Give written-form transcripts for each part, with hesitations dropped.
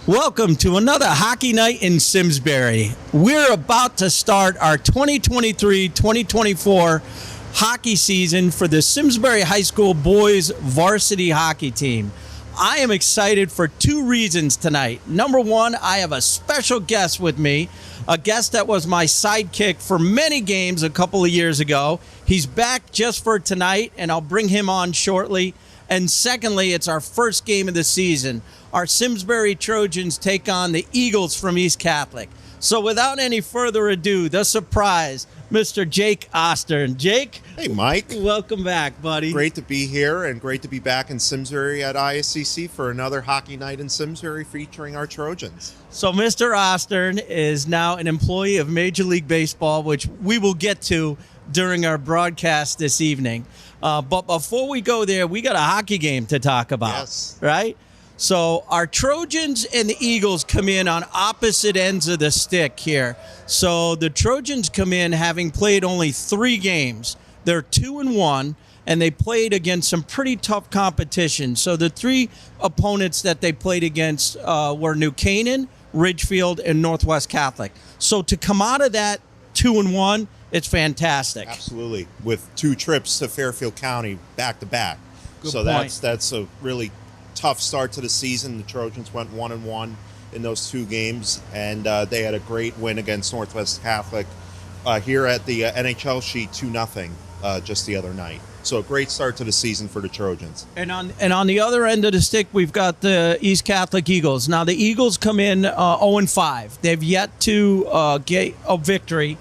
Welcome to another hockey night in Simsbury. We're about to start our 2023-2024 hockey season for the Simsbury High School boys varsity hockey team. I am excited for two reasons tonight. Number one, I have a special guest with me, a guest that was my sidekick for many games a couple of years ago. He's back just for tonight, and I'll bring him on shortly. And secondly, it's our first game of the season. Our Simsbury Trojans take on the Eagles from East Catholic. So without any further ado, the surprise, Mr. Jake Ostern. Jake? Hey, Mike. Welcome back, buddy. Great to be here and great to be back in Simsbury at ISCC for another hockey night in Simsbury featuring our Trojans. So Mr. Ostern is now an employee of Major League Baseball, which we will get to during our broadcast this evening. But before we go there, we got a hockey game to talk about, yes. Right? So our Trojans and the Eagles come in on opposite ends of the stick here. So the Trojans come in having played only 3 games. They're 2-1, and they played against some pretty tough competition. So the 3 opponents that they played against were New Canaan, Ridgefield, and Northwest Catholic. So to come out of that 2-1, it's fantastic. Absolutely, with 2 trips to Fairfield County back-to-back. So point. that's a really tough start to the season. The Trojans went 1-1 in those 2 games, and they had a great win against Northwest Catholic here at the NHL sheet 2-0 just the other night. So a great start to the season for the Trojans. And on the other end of the stick, we've got the East Catholic Eagles. Now the Eagles come in 0-5. They've yet to get a victory.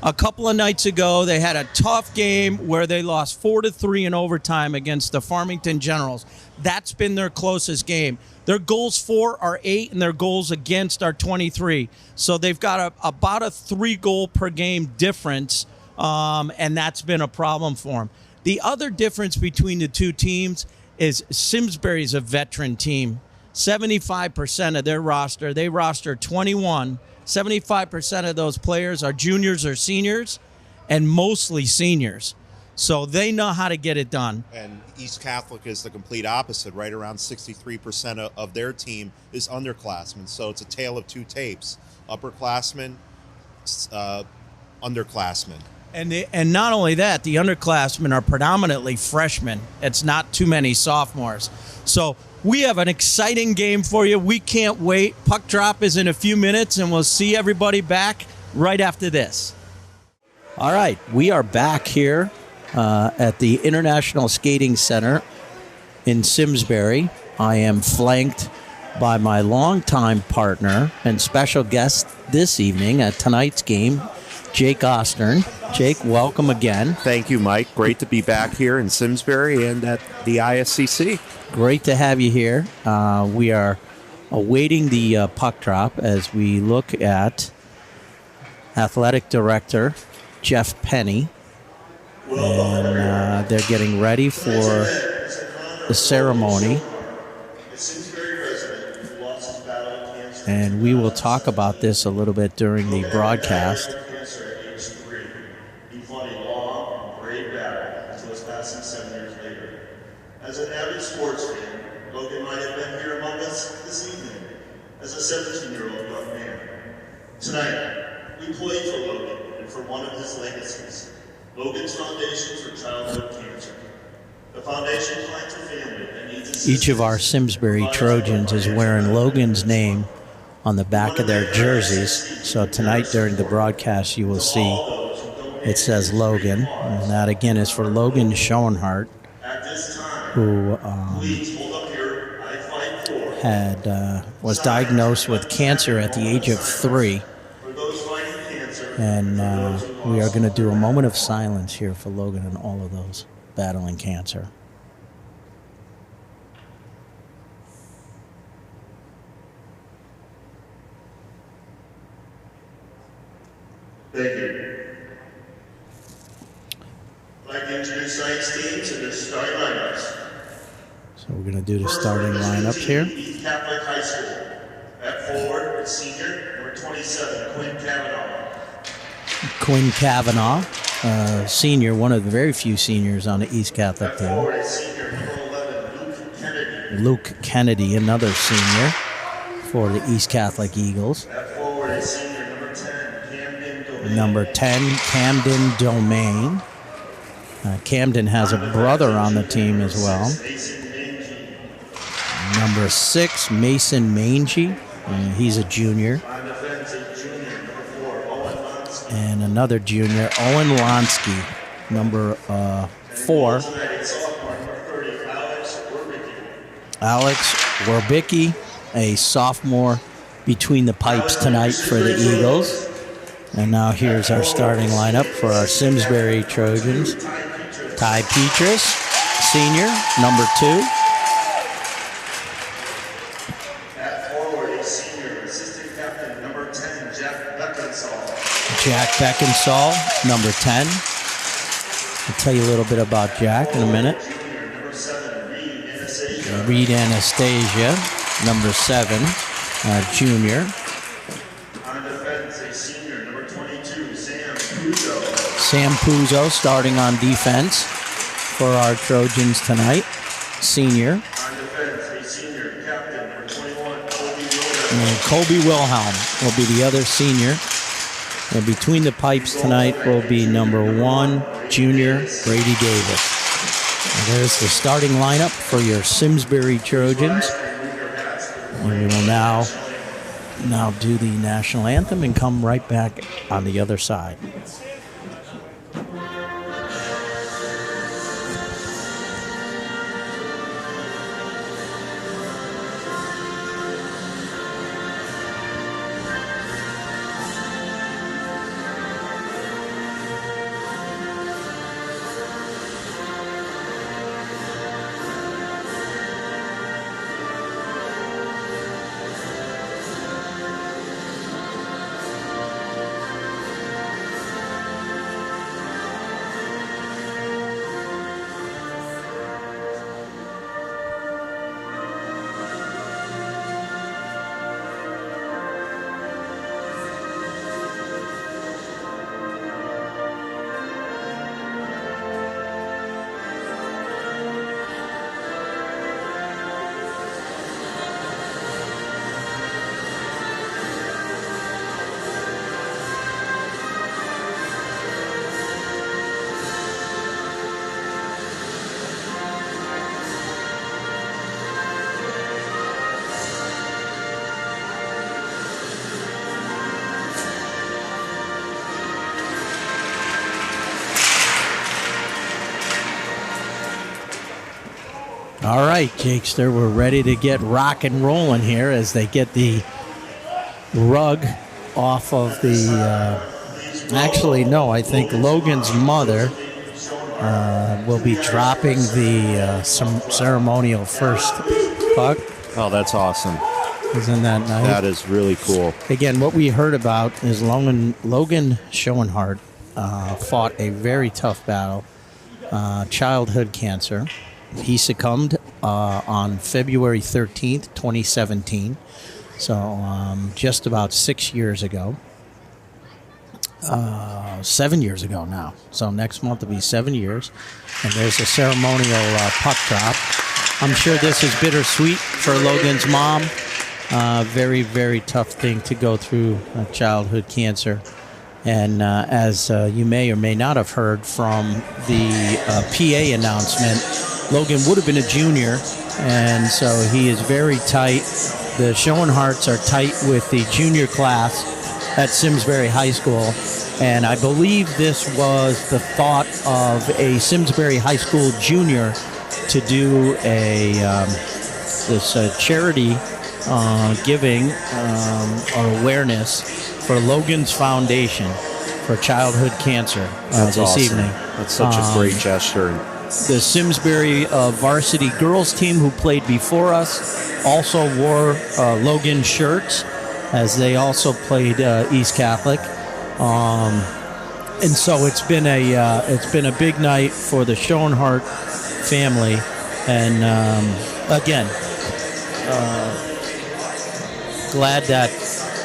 A couple of nights ago, they had a tough game where they lost 4-3 in overtime against the Farmington Generals. That's been their closest game. Their goals for are 8, and their goals against are 23. So they've got about a 3-goal per game difference, and that's been a problem for them. The other difference between the two teams is Simsbury's a veteran team. 75% of their roster, they roster 21. 75% of those players are juniors or seniors, and mostly seniors. So they know how to get it done. And East Catholic is the complete opposite. Right around 63% of their team is underclassmen. So it's a tale of 2 tapes. Upperclassmen, underclassmen. And not only that, the underclassmen are predominantly freshmen. It's not too many sophomores. So we have an exciting game for you. We can't wait. Puck drop is in a few minutes, and we'll see everybody back right after this. All right, we are back here at the International Skating Center in Simsbury. I am flanked by my longtime partner and special guest this evening at tonight's game, Jake Ostern. Jake, welcome again. Thank you, Mike. Great to be back here in Simsbury and at the ISCC. Great to have you here. We are awaiting the puck drop as we look at Athletic Director Jeff Penny. And they're getting ready for the ceremony. And we will talk about this a little bit during the broadcast. As an avid sports fan, Logan might have been here among us this evening as a 17-year-old young man. Tonight, we play for Logan and for one of his legacies, Logan's Foundation for Childhood Cancer. The foundation finds a family that needs assistance. Each of our Simsbury Trojans is wearing Logan's name on the back of their jerseys. So tonight during the broadcast, you will see it says Logan. And that again is for Logan Schoenhart, who was diagnosed with cancer at the age of 3. And we are going to do a moment of silence here for Logan and all of those battling cancer. Thank you. I'd like to introduce tonight's team to the starting lineups. So we're going to do the starting lineup here. East Catholic High School. At forward, it's senior, number 27, Quinn Cavanaugh. Quinn Cavanaugh, senior, one of the very few seniors on the East Catholic team. At forward, it's senior, number 11, Luke Kennedy. Luke Kennedy, another senior. for the East Catholic Eagles. At forward is senior number 10, Camden Domingue. Number 10, Camden Domain. Camden has a brother on the team as well. Mason Mangy. Number 6, Mason Mangy. He's a junior. On defense is junior number 4, Owen Lonsky. And another junior, Owen Lonsky. Number 4, Tonight, sophomore number 30, Alex Werbicki. Alex Werbicki, a sophomore between the pipes tonight for the Eagles. And now here's our starting lineup for our Simsbury Trojans. Ty Petrus, senior, number 2. At forward is senior assistant captain number 10, Jack Beckinsale. Jack Beckinsale, number 10. I'll tell you a little bit about Jack in a minute. Junior number 7, Reed Anastasia. Reed Anastasia, number 7, junior. On defense is senior number 22, Sam Puzo. Sam Puzo starting on defense for our Trojans tonight, senior. On defense is senior captain number 21, Colby Wilder. And Colby Wilhelm will be the other senior. And between the pipes tonight will be number 1, junior Brady Davis. And there's the starting lineup for your Simsbury Trojans. And we will now do the national anthem and come right back on the other side. All right, Jakester, we're ready to get rock and rolling here as they get the rug off of the... actually, no, I think Logan's mother will be dropping the ceremonial first puck. Oh, that's awesome. Isn't that nice? That is really cool. Again, what we heard about is Logan Schoenhardt fought a very tough battle, childhood cancer. He succumbed on February 13th, 2017, so just about 6 years ago. 7 years ago now. So next month will be 7 years. And there's a ceremonial puck drop. I'm sure this is bittersweet for Logan's mom. Very, very tough thing to go through, childhood cancer. And as you may or may not have heard from the PA announcement, Logan would have been a junior, and so he is very tight. The Schoenhardts are tight with the junior class at Simsbury High School, and I believe this was the thought of a Simsbury High School junior to do this charity giving or awareness for Logan's Foundation for childhood cancer this awesome. evening. That's such a great gesture. The Simsbury varsity girls team who played before us also wore Logan shirts, as they also played East Catholic. And so it's been a big night for the Schoenhardt family, and again, glad that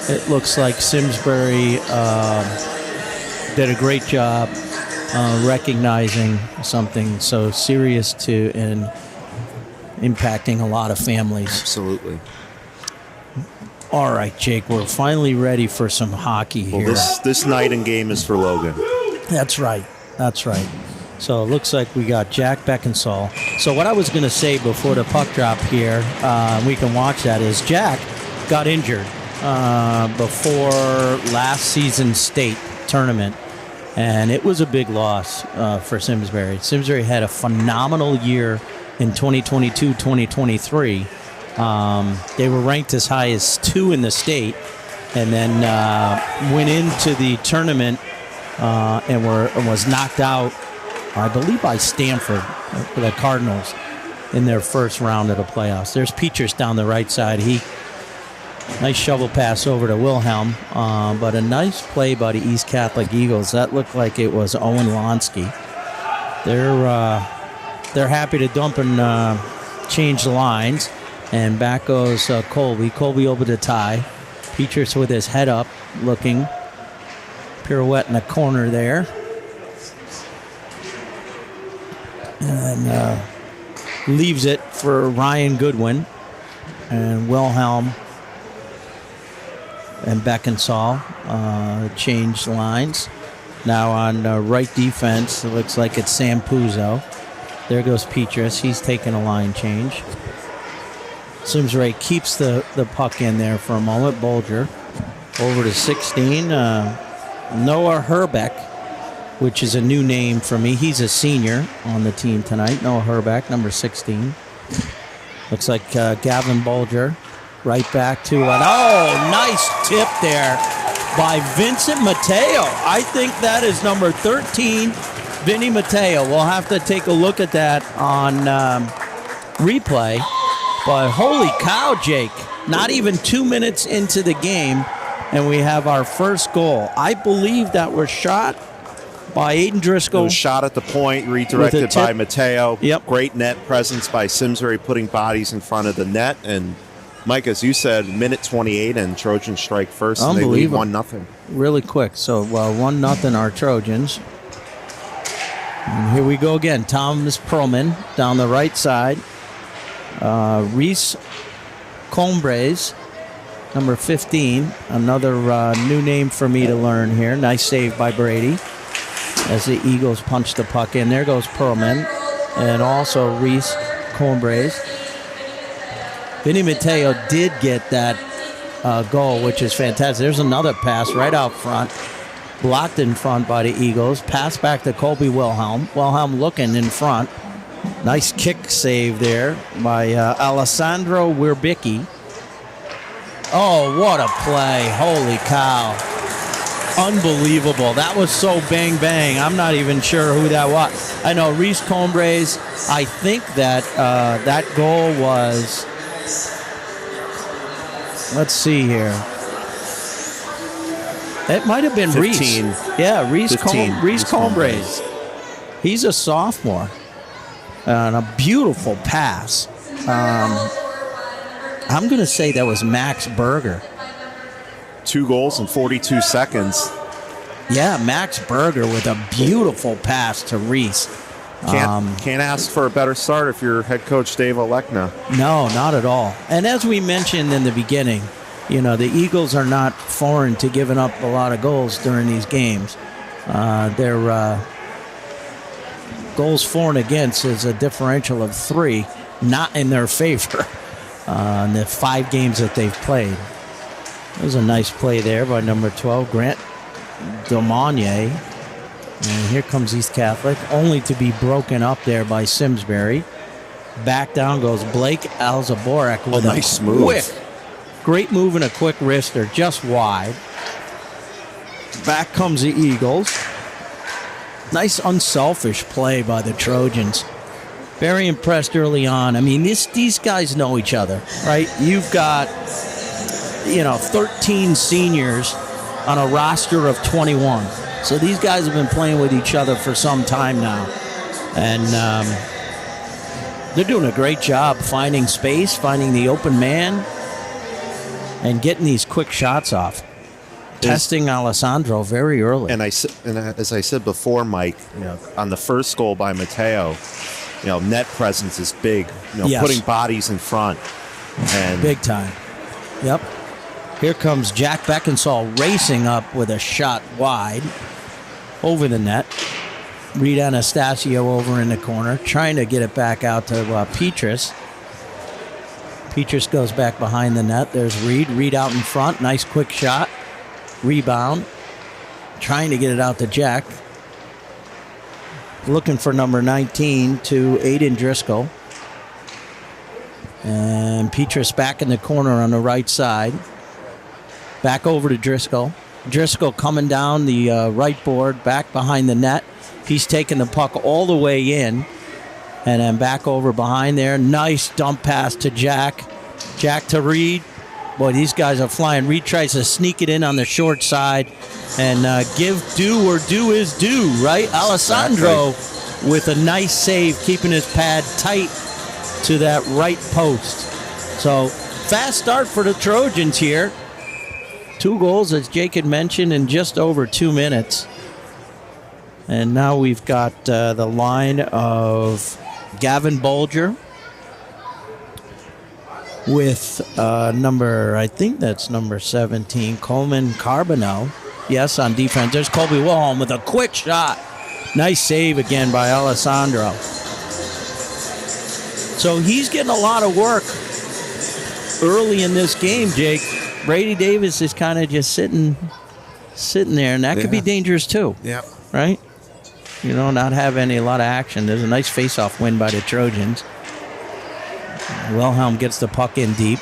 it looks like Simsbury did a great job recognizing something so serious and impacting a lot of families. Absolutely. All right, Jake, we're finally ready for some hockey here. Well, this night and game is for Logan. That's right. That's right. So it looks like we got Jack Beckinsale. So what I was going to say before the puck drop here, we can watch that, is Jack got injured before last season's state tournament. And it was a big loss for Simsbury. Simsbury had a phenomenal year in 2022-2023. They were ranked as high as 2 in the state, and then went into the tournament and was knocked out, I believe, by Stanford, the Cardinals, in their first round of the playoffs. There's Petras down the right side. Nice shovel pass over to Wilhelm, but a nice play by the East Catholic Eagles. That looked like it was Owen Lonsky. They're happy to dump and change lines. And back goes Colby. Colby over to Ty. Petras with his head up, looking. Pirouette in the corner there. And leaves it for Ryan Goodwin. And Wilhelm and Beckinsale changed lines. Now on right defense, it looks like it's Sam Puzo. There goes Petras. He's taking a line change. Simsbury keeps the puck in there for a moment. Bulger over to 16. Noah Herbeck, which is a new name for me. He's a senior on the team tonight. Noah Herbeck, number 16. Looks like Gavin Bulger. Right back to it. Oh, nice tip there by Vincent Matteo. I think that is number 13, Vinny Matteo. We'll have to take a look at that on replay. But holy cow, Jake. Not even 2 minutes into the game, and we have our first goal. I believe that was shot by Aiden Driscoll. It was shot at the point, redirected by Matteo. Yep. Great net presence by Simsbury, putting bodies in front of the net. And Mike, as you said, minute 28, and Trojans strike first, and they lead 1-0. Really quick. So 1-0 our Trojans. And here we go again. Thomas Perlman down the right side. Reese Combres, number 15. Another new name for me to learn here. Nice save by Brady as the Eagles punch the puck in. There goes Perlman. And also Reese Combres. Vinny Matteo did get that goal, which is fantastic. There's another pass right out front. Blocked in front by the Eagles. Pass back to Colby Wilhelm. Wilhelm looking in front. Nice kick save there by Alessandro Wirbicki. Oh, what a play. Holy cow. Unbelievable. That was so bang bang. I'm not even sure who that was. I know Reese Combres. I think that that goal was... Let's see here. It might have been 15. Reese. Yeah, Reese Combres. He's a sophomore. And a beautiful pass. I'm going to say that was Max Berger. 2 goals in 42 seconds. Yeah, Max Berger with a beautiful pass to Reese. Can't ask for a better start if you're head coach Dave Olekna. No, not at all. And as we mentioned in the beginning, you know, the Eagles are not foreign to giving up a lot of goals during these games. Their goals for and against is a differential of 3, not in their favor in the 5 games that they've played. That was a nice play there by number 12, Grant Domanier. And here comes East Catholic, only to be broken up there by Simsbury. Back down goes Blake Alzaborek with a nice move. Great move and a quick wrister, just wide. Back comes the Eagles. Nice unselfish play by the Trojans. Very impressed early on. I mean, these guys know each other, right? You've got, 13 seniors on a roster of 21. So these guys have been playing with each other for some time now. And they're doing a great job finding space, finding the open man, and getting these quick shots off. Testing Alessandro very early. And as I said before, Mike, on the first goal by Matteo, net presence is big. Yes. Putting bodies in front. And big time. Yep. Here comes Jack Beckinsale racing up with a shot wide over the net. Reed Anastasio over in the corner, trying to get it back out to Petrus. Petrus goes back behind the net. There's Reed. Reed out in front. Nice quick shot. Rebound. Trying to get it out to Jack. Looking for number 19 to Aiden Driscoll. And Petrus back in the corner on the right side. Back over to Driscoll. Driscoll coming down the right board, back behind the net. He's taking the puck all the way in. And then back over behind there. Nice dump pass to Jack. Jack to Reed. Boy, these guys are flying. Reed tries to sneak it in on the short side and give due where due is due, right? Alessandro with a nice save, keeping his pad tight to that right post. So, fast start for the Trojans here. 2 goals, as Jake had mentioned, in just over 2 minutes. And now we've got the line of Gavin Bolger with I think that's number 17, Coleman Carbonell. Yes, on defense. There's Colby Wilhelm with a quick shot. Nice save again by Alessandro. So he's getting a lot of work early in this game, Jake. Brady Davis is kind of just sitting there, and that could be dangerous too. Yeah. Right? You know, not having a lot of action. There's a nice face-off win by the Trojans. Wilhelm gets the puck in deep.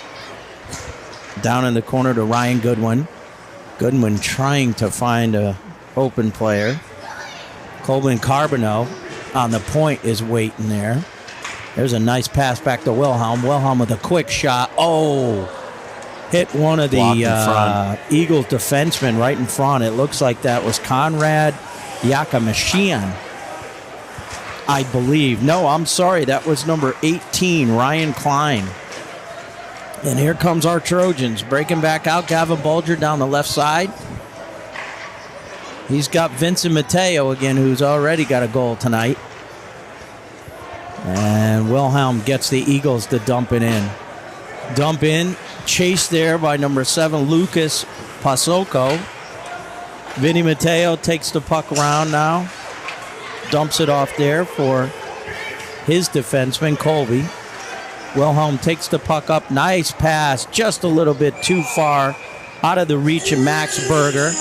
Down in the corner to Ryan Goodwin. Goodwin trying to find a open player. Coleman Carbonell on the point is waiting there. There's a nice pass back to Wilhelm. Wilhelm with a quick shot. Oh! Hit one of the Eagles defensemen right in front. It looks like that was Conrad Yakamashian, I believe. No, I'm sorry. That was number 18, Ryan Klein. And here comes our Trojans. Breaking back out. Gavin Bolger down the left side. He's got Vincent Matteo again, who's already got a goal tonight. And Wilhelm gets the Eagles to dump it in. Dump in. Chased there by number 7, Lucas Pasoko. Vinny Matteo takes the puck around now. Dumps it off there for his defenseman, Colby. Wilhelm takes the puck up. Nice pass. Just a little bit too far out of the reach of Max Berger.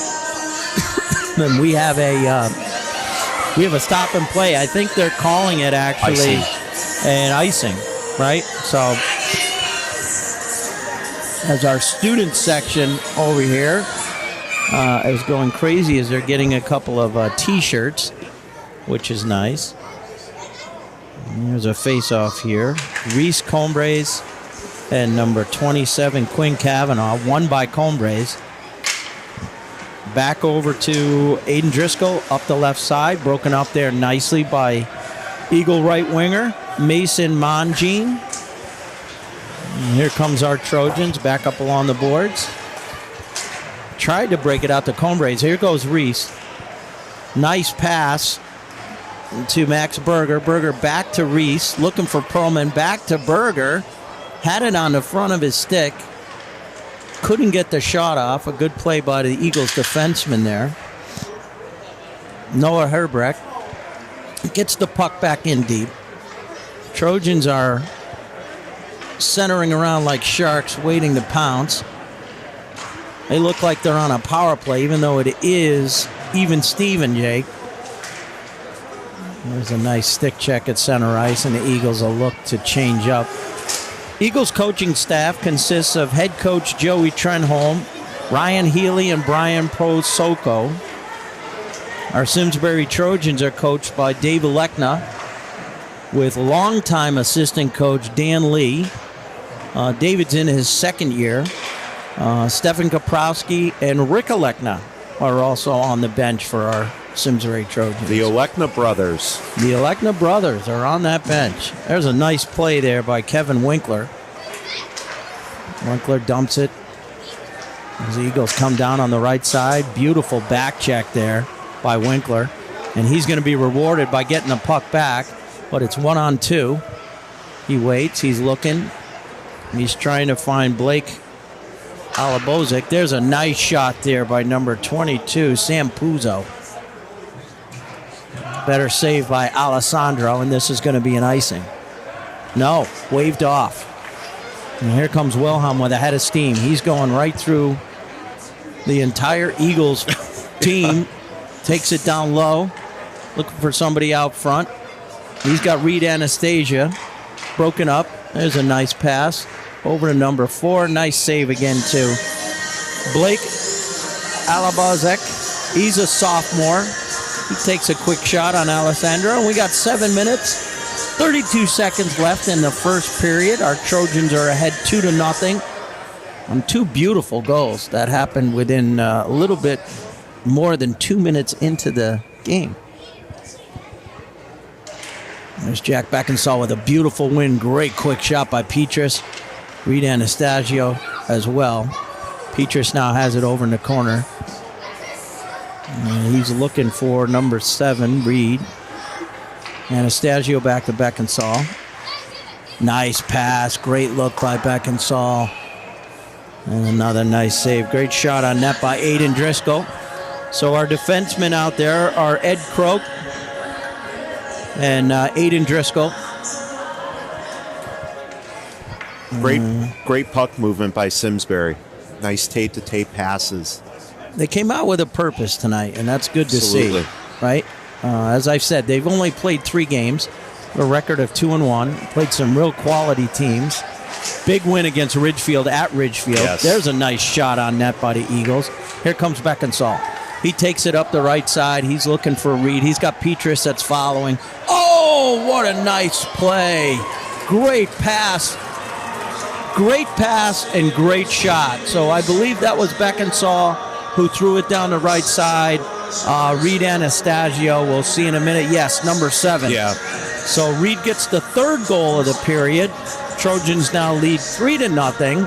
And we have a stop and play. I think they're calling it actually an icing, right? So as our student section over here is going crazy as they're getting a couple of T-shirts, which is nice. And there's a face-off here. Reese Combres and number 27, Quinn Cavanaugh, won by Combres. Back over to Aiden Driscoll up the left side, broken up there nicely by Eagle right winger, Mason Mangine. And here comes our Trojans back up along the boards. Tried to break it out to Combres. Here goes Reese. Nice pass to Max Berger. Berger back to Reese, looking for Perlman. Back to Berger. Had it on the front of his stick. Couldn't get the shot off. A good play by the Eagles defenseman there. Noah Herbrecht gets the puck back in deep. Trojans are centering around like sharks, waiting to pounce. They look like they're on a power play, even though it is even Steven, Jake. There's a nice stick check at center ice, and the Eagles will look to change up. Eagles coaching staff consists of head coach Joey Trenholm, Ryan Healy, and Brian Prosoko. Our Simsbury Trojans are coached by Dave Alekna, with longtime assistant coach Dan Lee. David's in his second year. Stefan Kaprowski and Rick Alekna are also on the bench for our Simsbury Trojans. The Alekna brothers. The Alekna brothers are on that bench. There's a nice play there by Kevin Winkler. Winkler dumps it as the Eagles come down on the right side. Beautiful back check there by Winkler. And he's going to be rewarded by getting the puck back. But it's 1-on-2. He waits. He's looking. He's trying to find Blake Alabozic. There's a nice shot there by number 22, Sam Puzo. Better save by Alessandro, and this is going to be an icing. No, waved off. And here comes Wilhelm with a head of steam. He's going right through the entire Eagles team. Takes it down low, looking for somebody out front. He's got Reed Anastasia broken up. There's a nice pass over to number 4. Nice save again, too. Blake Alabazek, he's a sophomore. He takes a quick shot on Alessandro. And we got 7 minutes, 32 seconds left in the first period. Our Trojans are ahead 2-0 on 2 beautiful goals that happened within a little bit more than 2 minutes into the game. There's Jack Beckinsale with a beautiful win. Great quick shot by Petrus. Reed Anastasio as well. Petrus now has it over in the corner. And he's looking for number 7, Reed. Anastasio back to Beckinsale. Nice pass. Great look by Beckinsale. And another nice save. Great shot on net by Aiden Driscoll. So our defensemen out there are Ed Croak and Aiden Driscoll. Great puck movement by Simsbury. Nice tape-to-tape passes. They came out with a purpose tonight, and that's good to Absolutely. see, right? As I've said, they've only played 3 games, a record of 2-1, played some real quality teams. Big win against Ridgefield at Ridgefield. Yes. There's a nice shot on net by the Eagles. Here comes Beckinsale. He takes it up the right side. He's looking for Reed. He's got Petrus that's following. Oh, what a nice play. Great pass. Great pass and great shot. So I believe that was Beckinsale who threw it down the right side. Reed Anastasio, we'll see in a minute. Yes, number 7. Yeah. So Reed gets the 3rd goal of the period. Trojans now lead 3-0.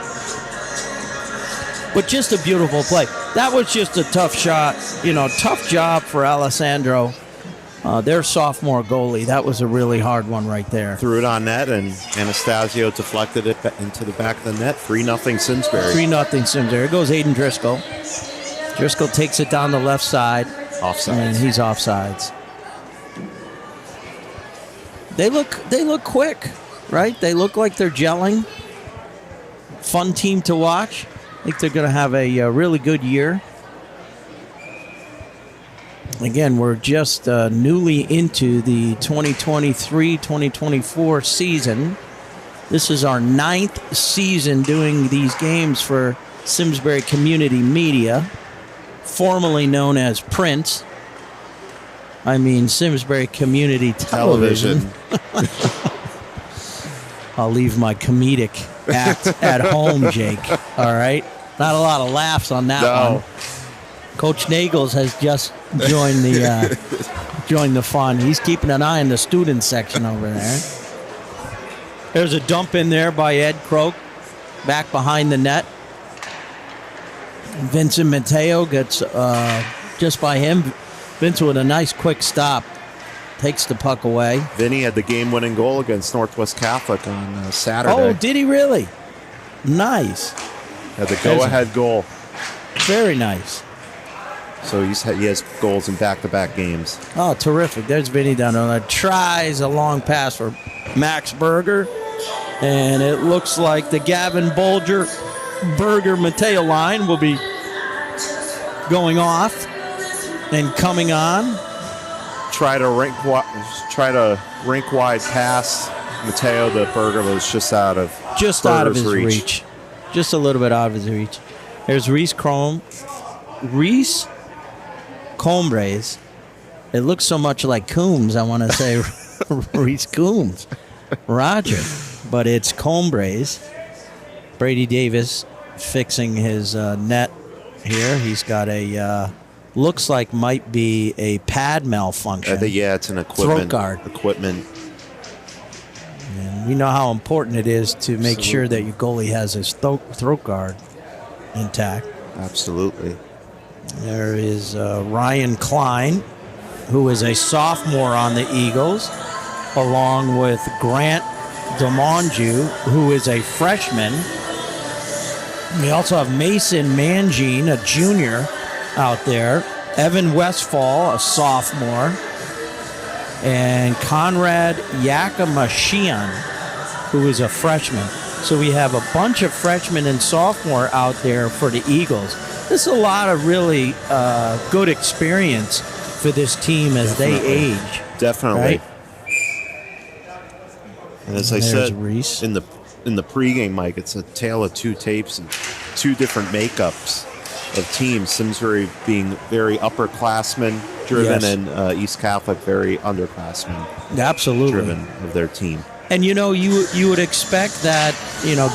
But just a beautiful play. That was just a tough shot. Tough job for Alessandro, their sophomore goalie. That was a really hard one right there. Threw it on net, and Anastasio deflected it into the back of the net. 3-0 Simsbury. 3-0 Simsbury. Here goes Aiden Driscoll. Driscoll takes it down the left side. Offsides. And he's offsides. They look quick, right? They look like they're gelling. Fun team to watch. I think they're going to have a really good year. Again, we're just newly into the 2023-2024 season. This is our 9th season doing these games for Simsbury Community Media, formerly known as Print. I mean Simsbury Community Television. I'll leave my comedic act at home, Jake. All right? Not a lot of laughs on that one. Coach Nagels has just joined the fun. He's keeping an eye on the student section over there. There's a dump in there by Ed Croak, back behind the net. Vincent Mateo gets just by him. Vince with a nice quick stop. Takes the puck away. Vinny had the game-winning goal against Northwest Catholic on Saturday. Oh, did he really? Nice. Had the go-ahead goal. Very nice. So he has goals in back-to-back games. Oh, terrific. There's Vinny down there. Tries a long pass for Max Berger. And it looks like the Gavin Bolger Berger Mateo line will be going off and coming on. Try to rink wide pass. Mateo the Berger was just out of his reach. Just a little bit out of his reach. There's Reese Combres. It looks so much like Coombs, I want to say Reese Coombs. Roger. But it's Combres. Brady Davis fixing his net here. He's got a, looks like might be a pad malfunction. It's an equipment. Throat guard. Equipment. And we know how important it is to make sure that your goalie has his throat guard intact. Absolutely. There is Ryan Klein, who is a sophomore on the Eagles, along with Grant DeMonju, who is a freshman. We also have Mason Mangine, a junior, out there. Evan Westfall, a sophomore. And Conrad Yakamashian, who is a freshman. So we have a bunch of freshmen and sophomore out there for the Eagles. This is a lot of really good experience for this team as they age. Definitely. Right? And as I said Reese. in the pregame, Mike, it's a tale of two tapes and two different makeups of teams. Simsbury being very upperclassmen driven, Yes. and East Catholic very underclassmen Absolutely. driven of their team. And you would expect that,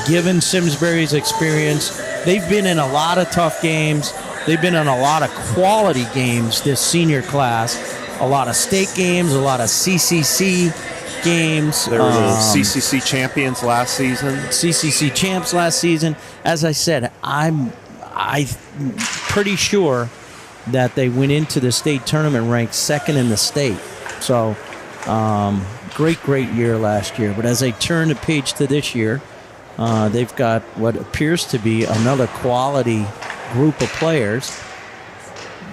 given Simsbury's experience, they've been in a lot of tough games. They've been in a lot of quality games this senior class. A lot of state games, a lot of CCC games. They were the CCC champions last season. CCC champs last season. As I said, I'm pretty sure that they went into the state tournament ranked second in the state. So, great year last year. But as I turn the page to this year, they've got what appears to be another quality group of players.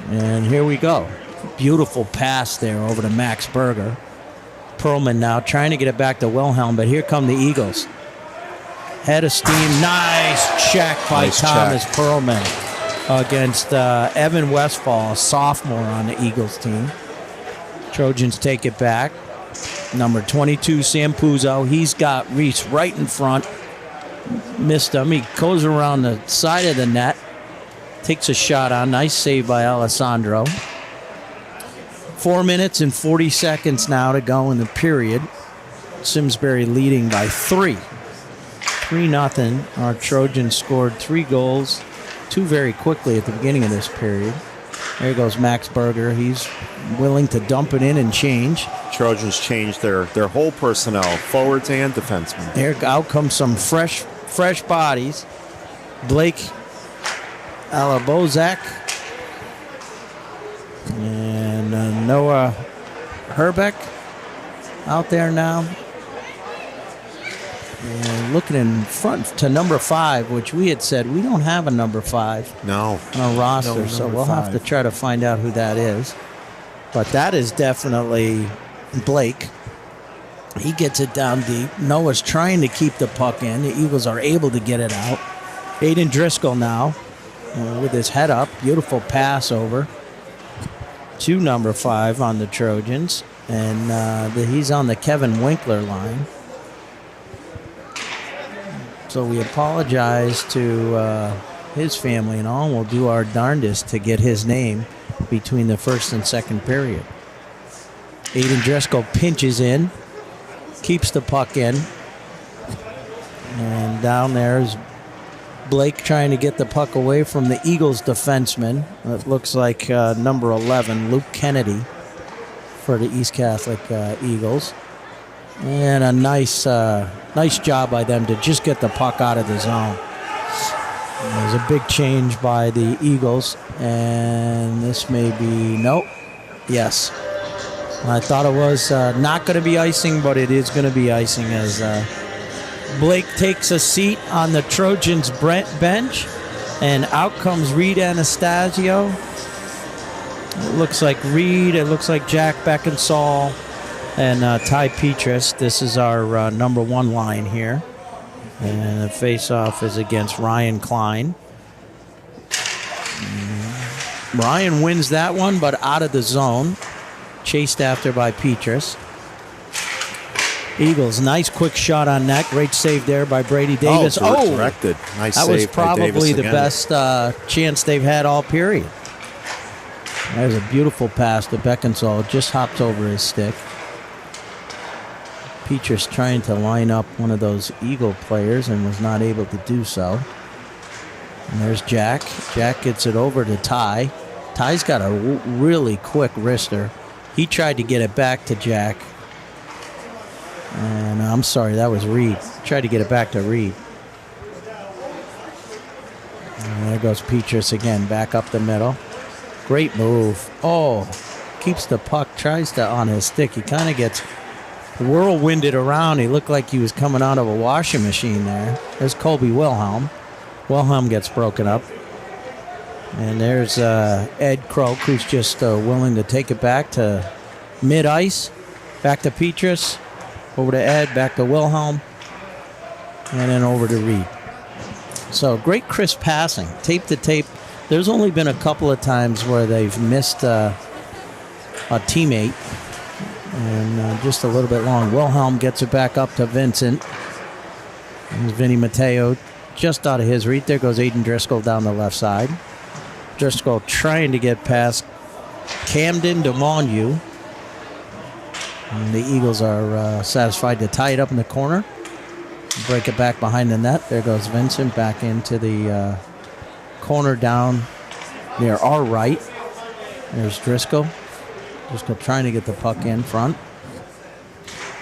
And here we go. Beautiful pass there over to Max Berger. Perlman now trying to get it back to Wilhelm, but here come the Eagles. Head of steam. Nice check by Thomas Perlman against Evan Westfall, a sophomore on the Eagles team. Trojans take it back. Number 22, Sam Puzo. He's got Reese right in front. Missed him. He goes around the side of the net. Takes a shot on. Nice save by Alessandro. 4 minutes and 40 seconds now to go in the period. Simsbury leading by 3. 3-0. Our Trojans scored 3 goals, 2 very quickly at the beginning of this period. There goes Max Berger. He's willing to dump it in and change. Trojans changed their whole personnel, forwards and defensemen. There out comes some fresh bodies. Blake Alabozak and Noah Herbeck out there now. And looking in front to number 5, which we had said we don't have a number 5 No. on our roster, No, so number we'll have to 5. try to find out who that is. But that is definitely Blake. He gets it down deep. Noah's trying to keep the puck in. The Eagles are able to get it out. Aiden Driscoll now with his head up. Beautiful pass over to number 5 on the Trojans. And he's on the Kevin Winkler line. So we apologize to his family and all, and we'll do our darndest to get his name between the first and second period. Aiden Driscoll pinches in, keeps the puck in, and down there is Blake trying to get the puck away from the Eagles defenseman. It looks like number 11, Luke Kennedy, for the East Catholic Eagles. And a nice job by them to just get the puck out of the zone. There's a big change by the Eagles, and this may be, nope, yes. I thought it was not going to be icing, but it is going to be icing as Blake takes a seat on the Trojans bench, and out comes Reed Anastasio. It looks like Reed, it looks like Jack Beckinsale, and Ty Petrus. This is our number 1 line here. And the face-off is against Ryan Klein. Ryan wins that one, but out of the zone. Chased after by Petrus. Eagles, nice quick shot on net. Great save there by Brady Davis. Directed. Nice that save was probably by Davis the again. best chance they've had all period. There's a beautiful pass to Beckinsale. Just hopped over his stick. Petrus trying to line up one of those Eagle players and was not able to do so. And there's Jack. Jack gets it over to Ty. Ty's got a really quick wrister. He tried to get it back to Jack. And I'm sorry, that was Reed. Tried to get it back to Reed. And there goes Petrus again, back up the middle. Great move. Oh, keeps the puck, tries to on his stick. He kind of gets whirlwinded around. He looked like he was coming out of a washing machine there. There's Colby Wilhelm Wilhelm gets broken up. And there's Ed Croak, who's just willing to take it back to mid-ice. Back to Petrus. Over to Ed. Back to Wilhelm. And then over to Reed. So great crisp passing. Tape to tape. There's only been a couple of times where they've missed a teammate. And just a little bit long. Wilhelm gets it back up to Vincent. There's Vinny Matteo just out of his reach. There goes Aiden Driscoll down the left side. Driscoll trying to get past Camden to Montague. And the Eagles are satisfied to tie it up in the corner. Break it back behind the net. There goes Vincent back into the corner down near our right. There's Driscoll. Driscoll trying to get the puck in front.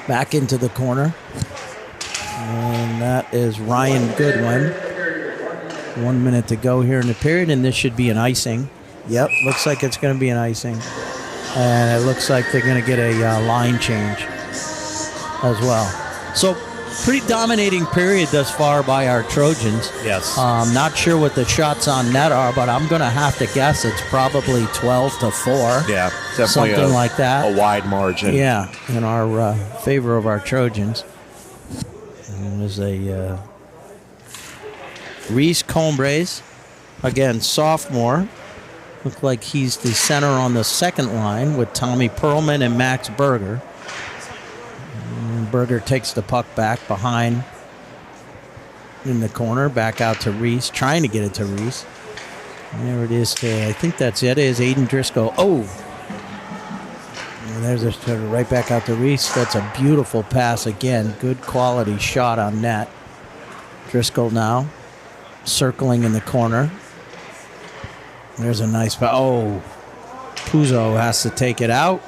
Back into the corner. And that is Ryan Goodwin. 1 minute to go here in the period, and this should be an icing. Yep, looks like it's going to be an icing. And it looks like they're going to get a line change as well. So, pretty dominating period thus far by our Trojans. Yes. Not sure what the shots on net are, but I'm going to have to guess it's probably 12-4. Yeah, definitely something like that. A wide margin. Yeah, in our favor of our Trojans. And there's a Reese Combres, again, sophomore. Look like he's the center on the second line with Tommy Perlman and Max Berger. And Berger takes the puck back behind in the corner, back out to Reese, trying to get it to Reese. And there it is to, I think that's it, is Aiden Driscoll. Oh! And there's a right back out to Reese. That's a beautiful pass again. Good quality shot on net. Driscoll now circling in the corner. There's a nice pass. Oh! Puzo has to take it out.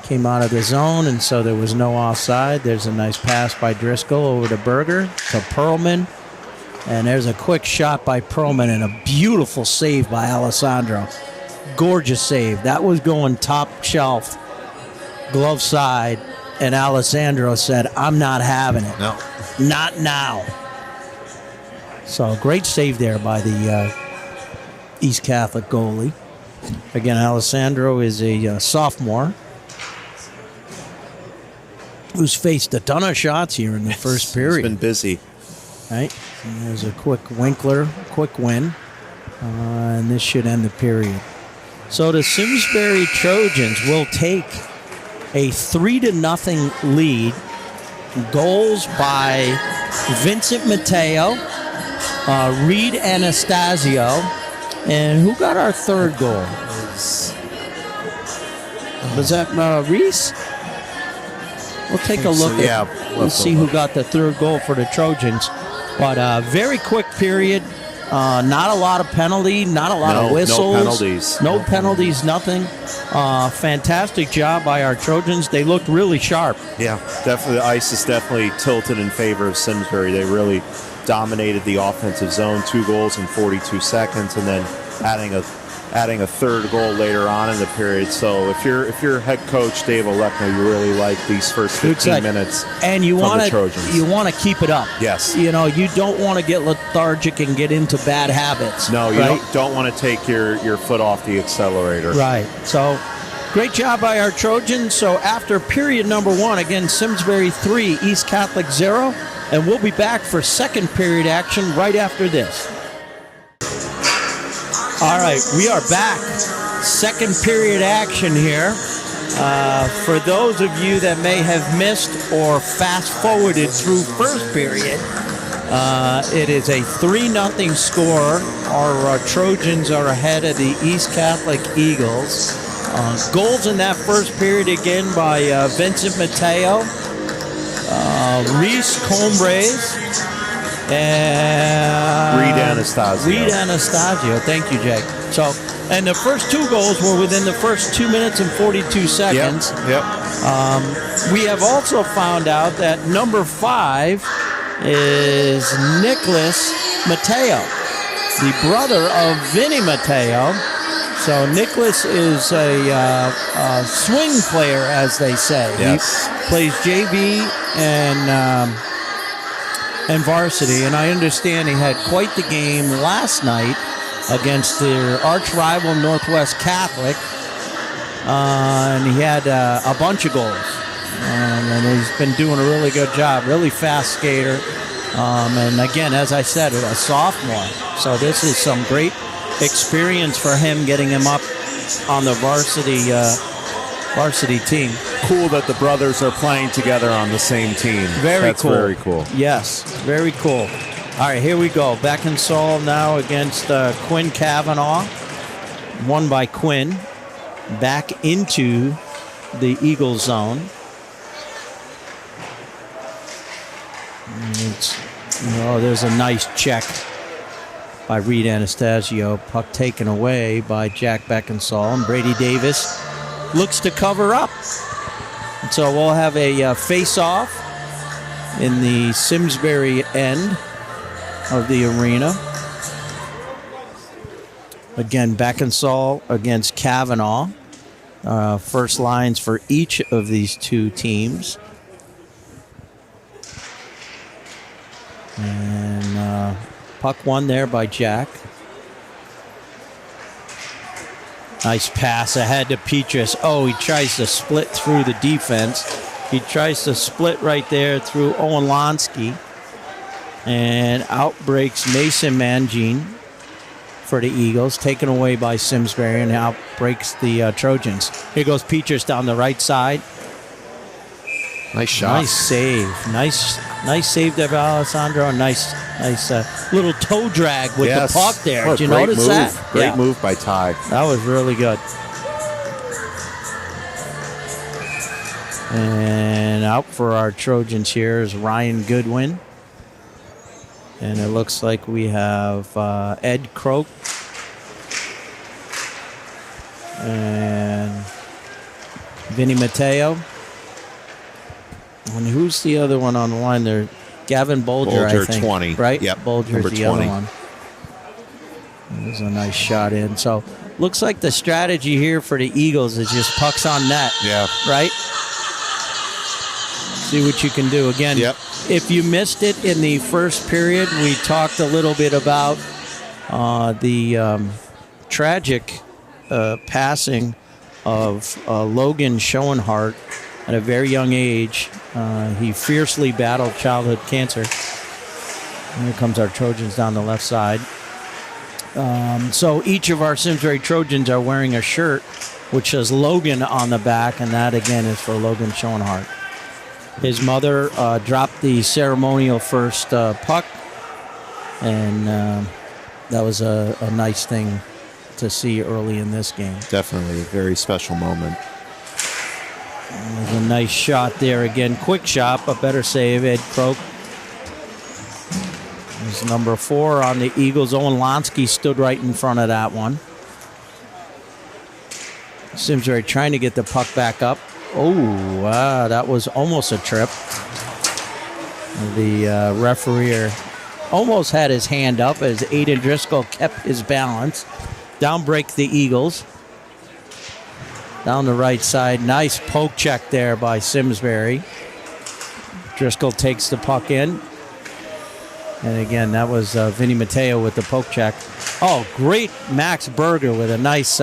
Came out of the zone, and so there was no offside. There's a nice pass by Driscoll over to Berger, to Perlman. And there's a quick shot by Perlman and a beautiful save by Alessandro. Gorgeous save. That was going top shelf, glove side, and Alessandro said, I'm not having it. No. Not now. So great save there by the East Catholic goalie. Again, Alessandro is a sophomore who's faced a ton of shots here in the first period. He's been busy. Right? And there's a quick Winkler, quick win. And this should end the period. So the Simsbury Trojans will take a 3-0 lead. Goals by Vincent Matteo, Reed Anastasio, and who got our third goal? Was that Reese? We'll take a look and see who got the third goal for the Trojans. But very quick period. Not a lot of penalty, not a lot of whistles. No penalties, nothing. Fantastic job by our Trojans. They looked really sharp. Yeah, definitely. The ice is definitely tilted in favor of Simsbury. They really dominated the offensive zone. 2 goals in 42 seconds, and then adding a third goal later on in the period. So if you're head coach Dave Olekno, you really like these first 15 minutes. And you want to keep it up. Yes. You know, you don't want to get lethargic and get into bad habits. No, you don't want to take your foot off the accelerator. Right. So great job by our Trojans. So after period number 1, again, Simsbury 3, East Catholic 0. And we'll be back for second period action right after this. All right, we are back. Second period action here. For those of you that may have missed or fast-forwarded through first period, it is a 3-0 score. Our Trojans are ahead of the East Catholic Eagles. Goals in that first period again by Vincent Matteo, Reese Combres, and Reed Anastasio. Thank you, Jake. So, and the first 2 goals were within the first 2 minutes and 42 seconds. Yep. We have also found out that number 5 is Nicholas Matteo, the brother of Vinny Matteo. So Nicholas is a swing player, as they say. Yes. He plays JV and and Varsity, and I understand he had quite the game last night against their arch rival Northwest Catholic, and he had a bunch of goals, and he's been doing a really good job, really fast skater, and again, as I said, a sophomore, so this is some great experience for him, getting him up on the varsity team. Cool that the brothers are playing together on the same team. That's cool. Very cool. Yes, very cool. All right, here we go. Beckinsale now against Quinn Kavanaugh. Won by Quinn. Back into the Eagle zone. There's a nice check by Reed Anastasio. Puck taken away by Jack Beckinsale. And Brady Davis looks to cover up. So we'll have a face-off in the Simsbury end of the arena. Again, Beckinsale against Kavanaugh. First lines for each of these two teams. And puck won there by Jack. Nice pass ahead to Petrus. Oh, he tries to split through the defense. He tries to split right there through Owen Lonsky. And out breaks Mason Mangine for the Eagles, taken away by Simsbury, and out breaks the Trojans. Here goes Petrus down the right side. Nice shot. Nice save. Nice save there by Alessandro. Nice little toe drag with the puck there. Did you notice that? Great move by Ty. That was really good. And out for our Trojans here is Ryan Goodwin. And it looks like we have Ed Croak and Vinny Matteo. And who's the other one on the line there? Gavin Bolger, I think. 20. Right? Yep. Bolger's number the 20. other one. There's a nice shot in. So looks like the strategy here for the Eagles is just pucks on net. Yeah. Right? See what you can do. Again, if you missed it in the first period, we talked a little bit about the tragic passing of Logan Schoenhart at a very young age. He fiercely battled childhood cancer. And here comes our Trojans down the left side. So each of our Simsbury Trojans are wearing a shirt which says Logan on the back, and that again is for Logan Schoenhart. His mother dropped the ceremonial first puck, and that was a nice thing to see early in this game. Definitely a very special moment. There's a nice shot there again. Quick shot, but better save, Ed Croak. There's number 4 on the Eagles. Owen Lonsky stood right in front of that one. Simsbury trying to get the puck back up. Oh, that was almost a trip. The referee almost had his hand up as Aiden Driscoll kept his balance. Down break the Eagles. Down the right side. Nice poke check there by Simsbury. Driscoll takes the puck in. And again, that was Vinny Matteo with the poke check. Oh, great Max Berger with a nice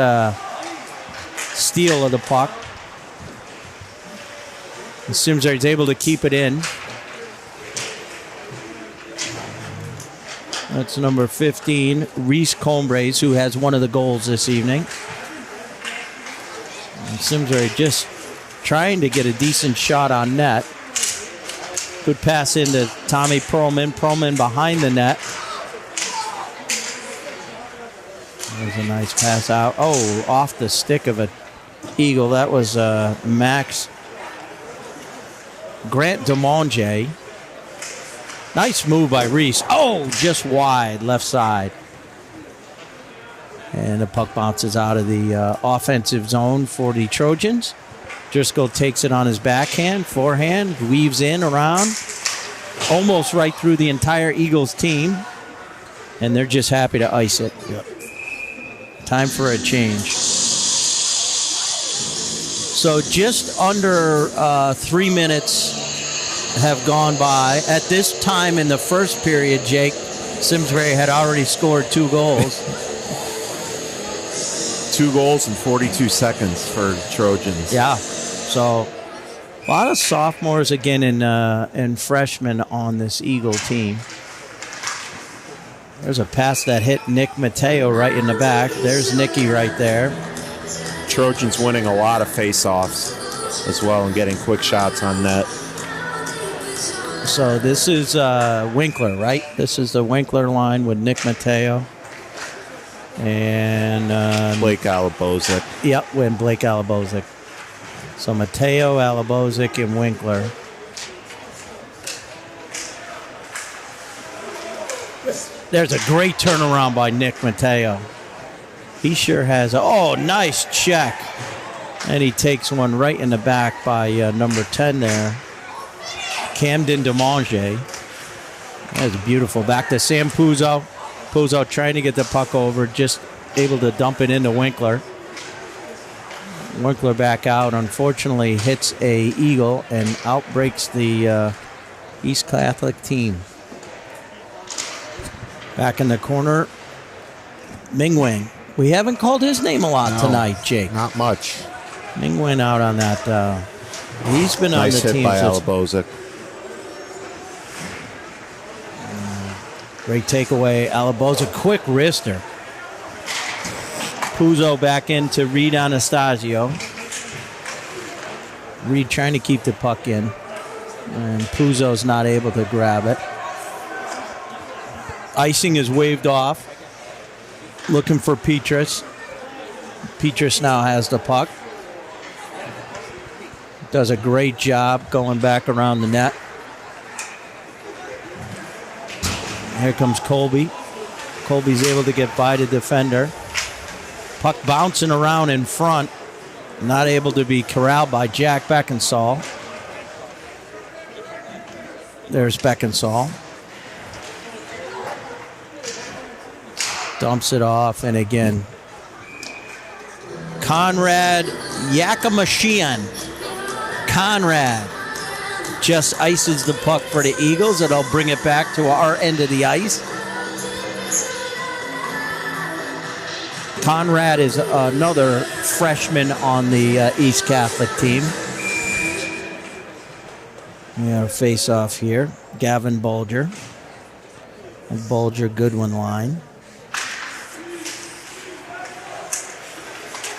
steal of the puck. And Simsbury is able to keep it in. That's number 15, Reese Combres, who has one of the goals this evening. And Simsbury just trying to get a decent shot on net. Good pass into Tommy Perlman. Perlman behind the net. There's a nice pass out. Oh, off the stick of an Eagle. That was Max Grant Demonge. Nice move by Reese. Oh, just wide, left side. And the puck bounces out of the offensive zone for the Trojans. Driscoll takes it on his backhand, forehand, weaves in around, almost right through the entire Eagles team. And they're just happy to ice it. Yep. Time for a change. So just under 3 minutes have gone by. At this time in the first period, Jake, Simsbury had already scored 2 goals. 2 goals in 42 seconds for Trojans. Yeah, so a lot of sophomores again and freshmen on this Eagle team. There's a pass that hit Nick Mateo right in the back. There's Nicky right there. Trojans winning a lot of face-offs as well and getting quick shots on net. So this is Winkler, right? This is the Winkler line with Nick Mateo. And Blake Alabozic. Yep, when Blake Alabozic. So Mateo, Alabozic, and Winkler. There's a great turnaround by Nick Mateo. He sure has. Nice check. And he takes one right in the back by number 10 there. Camden DeMange. That's beautiful. Back to Sam Puzo. Puzo trying to get the puck over, just able to dump it into Winkler. Winkler back out. Unfortunately, hits a Eagle and outbreaks the East Catholic team. Back in the corner, Mingwen. We haven't called his name a lot tonight, Jake. Not much. Mingwen out on that. He's been nice on the team. Nice hit by Alabozic. Great takeaway. Alabozic, quick wrister. Puzo back into Reed Anastasio. Reed trying to keep the puck in. And Puzo's not able to grab it. Icing is waved off. Looking for Petrus. Petrus now has the puck. Does a great job going back around the net. Here comes Colby. Colby's able to get by the defender. Puck bouncing around in front. Not able to be corralled by Jack Beckinsale. There's Beckinsale. Dumps it off, and again, Conrad Yakamashian. Conrad just ices the puck for the Eagles, and I'll bring it back to our end of the ice. Conrad is another freshman on the East Catholic team. We have a face-off here. Gavin Bulger. Bulger-Goodwin line.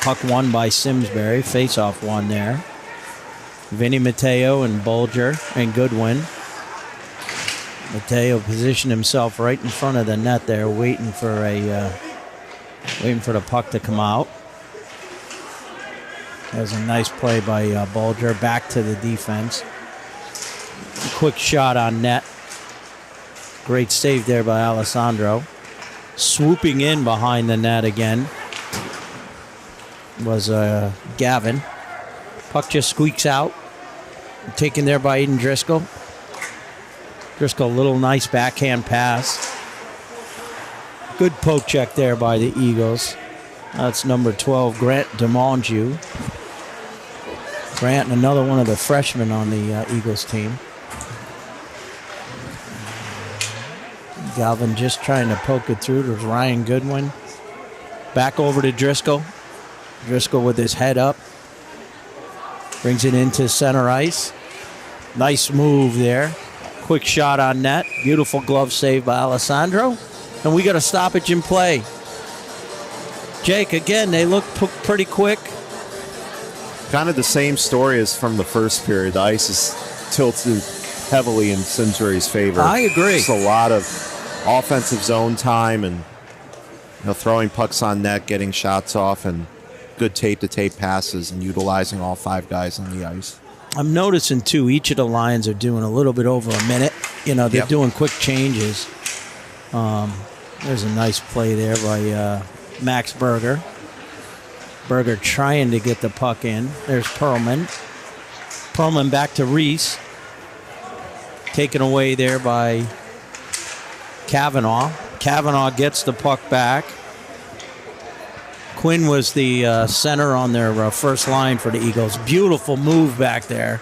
Puck won by Simsbury. Face-off won there. Vinny Mateo and Bulger and Goodwin. Mateo positioned himself right in front of the net there, waiting for the puck to come out. That was a nice play by Bulger. Back to the defense. Quick shot on net. Great save there by Alessandro. Swooping in behind the net again was Gavin. Puck just squeaks out. Taken there by Aiden Driscoll. Driscoll, a little nice backhand pass. Good poke check there by the Eagles. That's number 12, Grant DeMongeau. Grant, another one of the freshmen on the Eagles team. Galvin just trying to poke it through to Ryan Goodwin. Back over to Driscoll. Driscoll with his head up. Brings it into center ice. Nice move there. Quick shot on net. Beautiful glove save by Alessandro. And we got a stoppage in play. Jake, again, they look pretty quick. Kind of the same story as from the first period. The ice is tilted heavily in Simsbury's favor. I agree. Just a lot of offensive zone time and throwing pucks on net, getting shots off, and good tape-to-tape passes and utilizing all 5 guys on the ice. I'm noticing, too, each of the lines are doing a little bit over a minute. They're doing quick changes. There's a nice play there by Max Berger. Berger trying to get the puck in. There's Perlman. Perlman back to Reese. Taken away there by Kavanaugh. Kavanaugh gets the puck back. Quinn was the center on their first line for the Eagles. Beautiful move back there.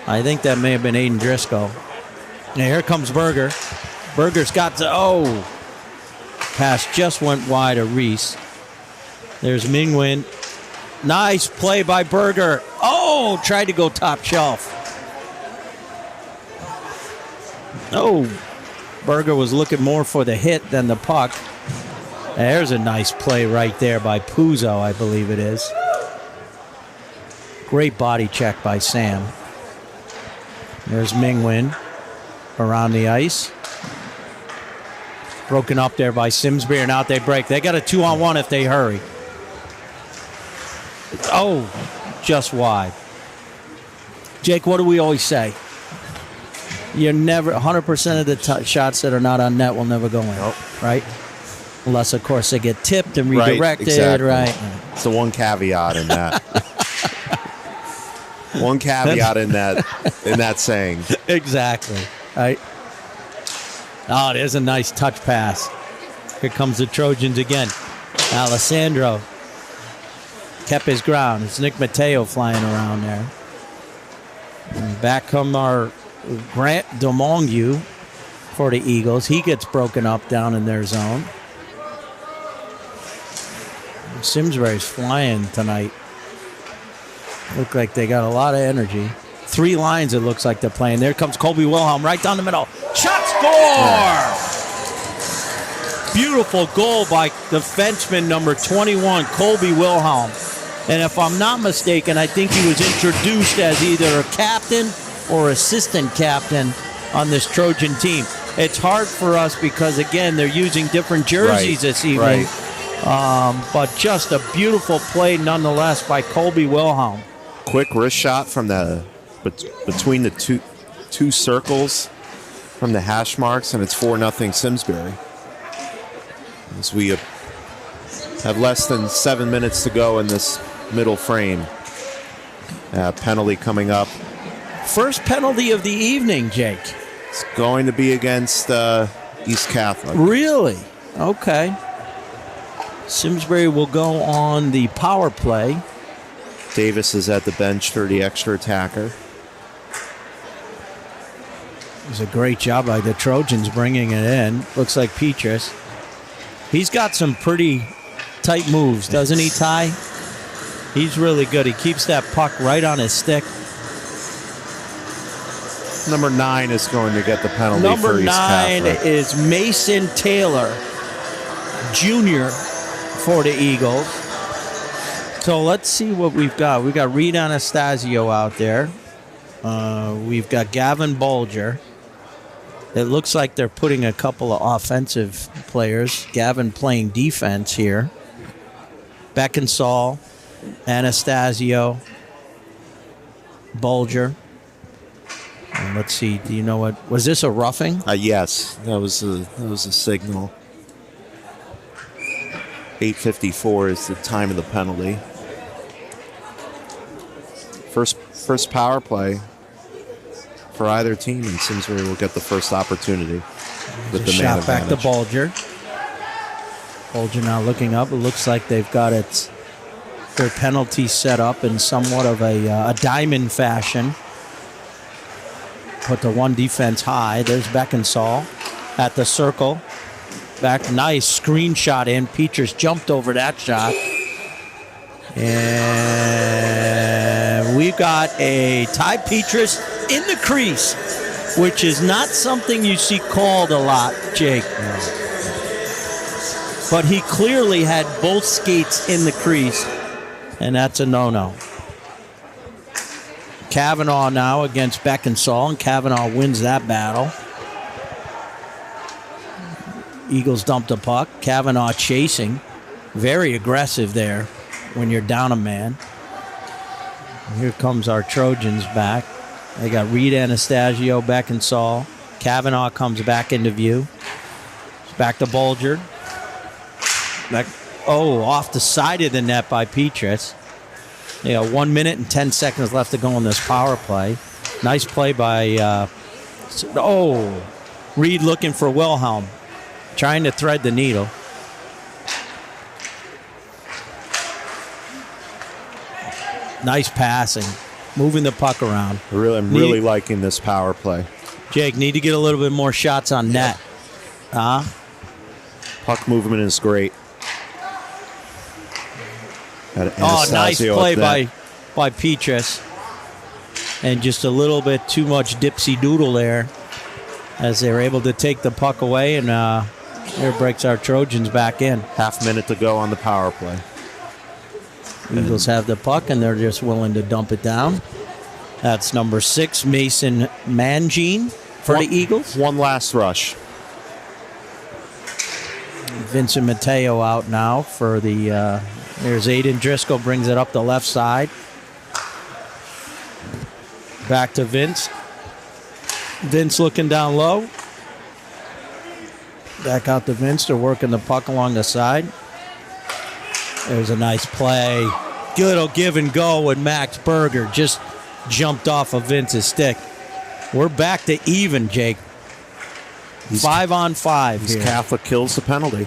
I think that may have been Aiden Driscoll. Now here comes Berger. Berger's got to, pass just went wide of Reese. There's Mingwin. Nice play by Berger. Oh, tried to go top shelf. Oh, Berger was looking more for the hit than the puck. There's a nice play right there by Puzo, I believe it is. Great body check by Sam. There's Mingwin around the ice. Broken up there by Simsbury, and out they break. They got a 2-on-1 if they hurry. Oh, just wide. Jake, what do we always say? You're never 100% of the shots that are not on net will never go in, right? Unless, of course, they get tipped and redirected, right? It's the one caveat in that. One caveat in that saying. Exactly. Right. Oh, there's a nice touch pass. Here comes the Trojans again. Alessandro kept his ground. It's Nick Mateo flying around there. And back come our Grant Domongue for the Eagles. He gets broken up down in their zone. Simsbury's flying tonight. Look like they got a lot of energy. 3 lines it looks like they're playing. There comes Colby Wilhelm right down the middle. Shot score! Beautiful goal by defenseman number 21, Colby Wilhelm. And if I'm not mistaken, I think he was introduced as either a captain or assistant captain on this Trojan team. It's hard for us because, again, they're using different jerseys this evening. But just a beautiful play nonetheless by Colby Wilhelm. Quick wrist shot from between the two circles from the hash marks, and it's 4-0 Simsbury. As we have less than 7 minutes to go in this middle frame. Penalty coming up. First penalty of the evening, Jake. It's going to be against East Catholic. Really? Okay. Simsbury will go on the power play. Davis is at the bench for the extra attacker. It was a great job by the Trojans bringing it in. Looks like Petrus. He's got some pretty tight moves, doesn't he, Ty? He's really good. He keeps that puck right on his stick. Number 9 is going to get the penalty Number for East 9 Catholic. is Mason Taylor, Jr. for the Eagles. So let's see what we've got. We've got Reed Anastasio out there. We've got Gavin Bolger. It looks like they're putting a couple of offensive players. Gavin playing defense here. Beckinsale, Anastasio, Bolger. And let's see. Do you know what? Was this a roughing? Yes, that was a signal. 8:54 is the time of the penalty. First power play for either team, and Simsbury will get the first opportunity with the man shot back to advantage. Bolger. Bolger now looking up. It looks like they've got their penalty set up in somewhat of a diamond fashion. Put the one defense high. There's Beckinsale at the circle. Back, nice screenshot in. Petrus jumped over that shot. And we've got a Ty Petrus in the crease, which is not something you see called a lot, Jake. But he clearly had both skates in the crease, and that's a no-no. Kavanaugh now against Beckinsale, and Kavanaugh wins that battle. Eagles dumped a puck. Kavanaugh chasing. Very aggressive there when you're down a man. And here comes our Trojans back. They got Reed Anastasio, Beckinsale. Kavanaugh comes back into view. Back to Bolger. Back, off the side of the net by Petrus. 1 minute and 10 seconds left to go on this power play. Nice play by... Reed looking for Wilhelm. Trying to thread the needle. Nice passing. moving the puck around. I'm really liking this power play. Jake, need to get a little bit more shots on net. Puck movement is great. Nice play by Petrus. And just a little bit too much dipsy doodle there as they were able to take the puck away, and there breaks our Trojans back in. Half minute to go on the power play. Eagles have the puck, and they're just willing to dump it down. That's number 6, Mason Mangine for the Eagles. One last rush. Vincent Matteo out now for the... there's Aiden Driscoll, brings it up the left side. Back to Vince. Vince looking down low. Back out to Vince. They're working the puck along the side. There's a nice play. Good old give and go with Max Berger. Just jumped off of Vince's stick. We're back to even, Jake. 5-on-5 here. Catholic kills the penalty.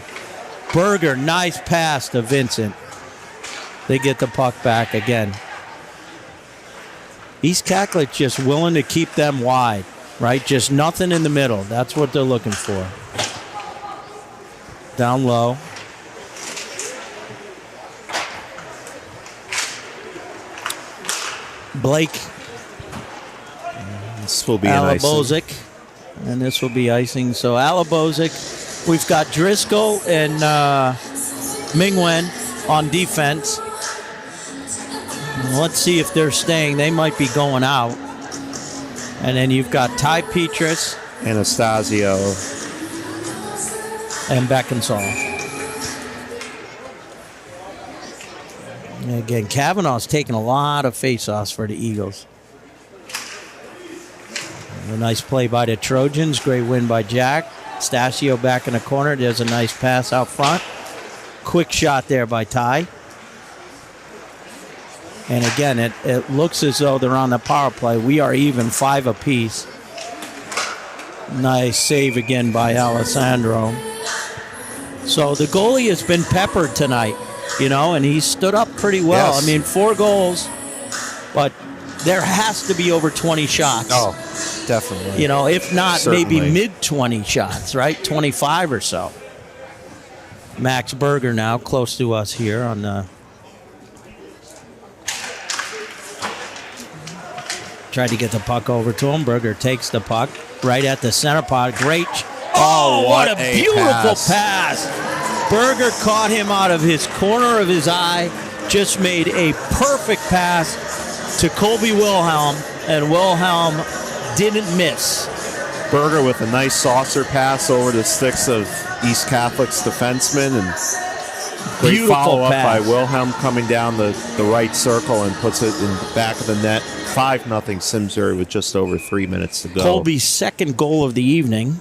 Berger, nice pass to Vincent. They get the puck back again. East Catholic just willing to keep them wide, right? Just nothing in the middle. That's what they're looking for. Down low. Blake. This will be an icing. And this will be icing. So Alabozic, we've got Driscoll and Mingwen on defense. Let's see if they're staying. They might be going out. And then you've got Ty Petrus, Anastasio, and Beckinsale. And again, Kavanaugh's taking a lot of face-offs for the Eagles. A nice play by the Trojans. Great win by Jack. Stasio back in the corner. There's a nice pass out front. Quick shot there by Ty. And again, it looks as though they're on the power play. We are even 5 apiece. Nice save again by Alessandro. So the goalie has been peppered tonight, and he stood up pretty well. Yes. I mean, 4 goals, but there has to be over 20 shots. Oh, definitely. If not, Certainly. maybe mid-20 shots, right? 25 or so. Max Berger now close to us here on the... Tried to get the puck over to him. Berger takes the puck right at the center pod. Great. What a beautiful pass. Berger caught him out of his corner of his eye. Just made a perfect pass to Colby Wilhelm, and Wilhelm didn't miss. Berger with a nice saucer pass over the sticks of East Catholic's defenseman, and great Beautiful follow-up by pass. Wilhelm coming down the right circle and puts it in the back of the net. 5-0 Simsbury with just over 3 minutes to go. Colby's second goal of the evening.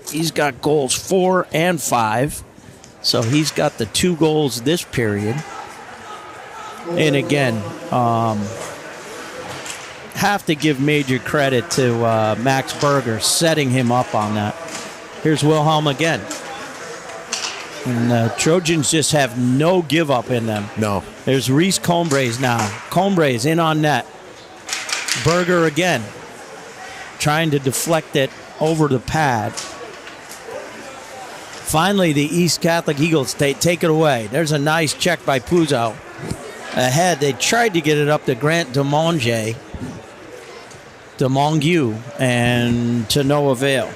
He's got goals 4 and 5. So he's got the 2 goals this period. And again, have to give major credit to Max Berger setting him up on that. Here's Wilhelm again. And the Trojans just have no give up in them. No. There's Reese Combray now. Combray in on net. Berger again, trying to deflect it over the pad. Finally, the East Catholic Eagles take it away. There's a nice check by Puzo. Ahead, they tried to get it up to Grant Demongue, and to no avail.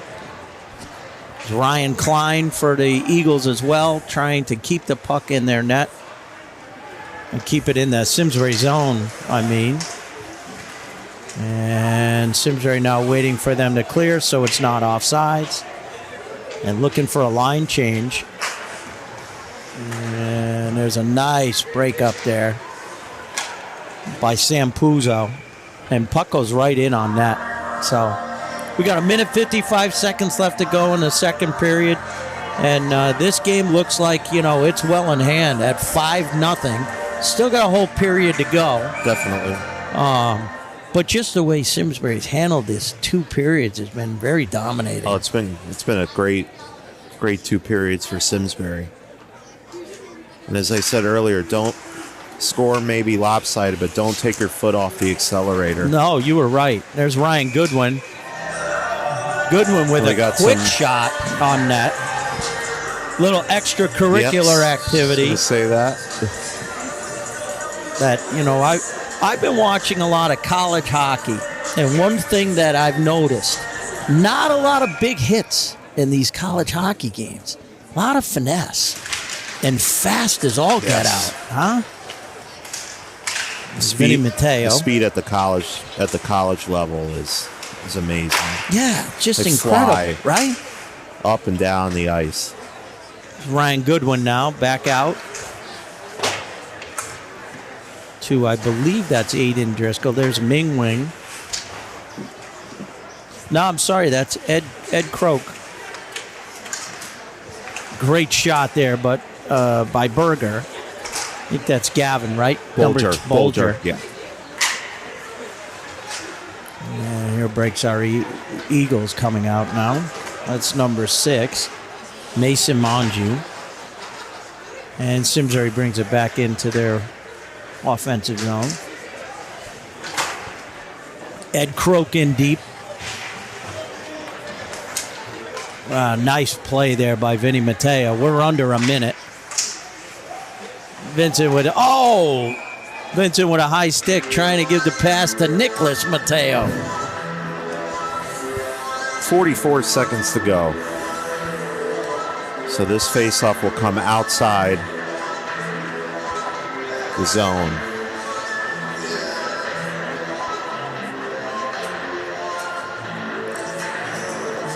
Ryan Klein for the Eagles as well, trying to keep the puck in their net and keep it in the Simsbury zone, And Simsbury now waiting for them to clear so it's not offsides. And looking for a line change. And there's a nice break up there by Sam Puzo. And puck goes right in on that. So we got 1:55 seconds left to go in the second period. And this game looks like, it's well in hand at 5-0. Still got a whole period to go. Definitely. But just the way Simsbury's handled this 2 periods has been very dominating. Oh, it's been a great 2 periods for Simsbury. And as I said earlier, don't Score may be lopsided, but don't take your foot off the accelerator. No, you were right. There's Ryan Goodwin. Goodwin with a quick shot on net. Little extracurricular activity. To say that. That, I've been watching a lot of college hockey, and one thing that I've noticed, not a lot of big hits in these college hockey games. A lot of finesse and fast as all get out, huh? Vinny Matteo. The speed at the college level is amazing. Yeah, just incredible, right? Up and down the ice. Ryan Goodwin now back out to, I believe that's Aiden Driscoll. There's Ming Wing. No, I'm sorry, that's Ed Croak. Great shot there, but by Berger. I think that's Gavin, right? Bolger. Yeah. And here breaks our Eagles coming out now. That's number 6, Mason Monju. And Simsbury brings it back into their offensive zone. Ed Croak in deep. Nice play there by Vinny Matteo. We're under a minute. Vincent with a high stick trying to give the pass to Nicholas Matteo. 44 seconds to go. So this faceoff will come outside the zone.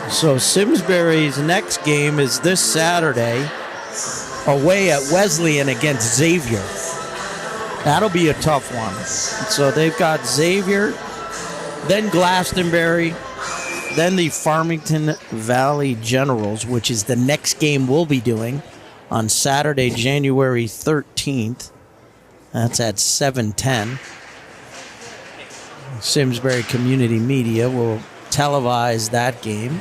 So Simsbury's next game is this Saturday away at Wesleyan against Xavier. That'll be a tough one. So they've got Xavier, then Glastonbury, then the Farmington Valley Generals, which is the next game we'll be doing on Saturday, January 13th. That's at 7:10. Simsbury Community Media will televise that game.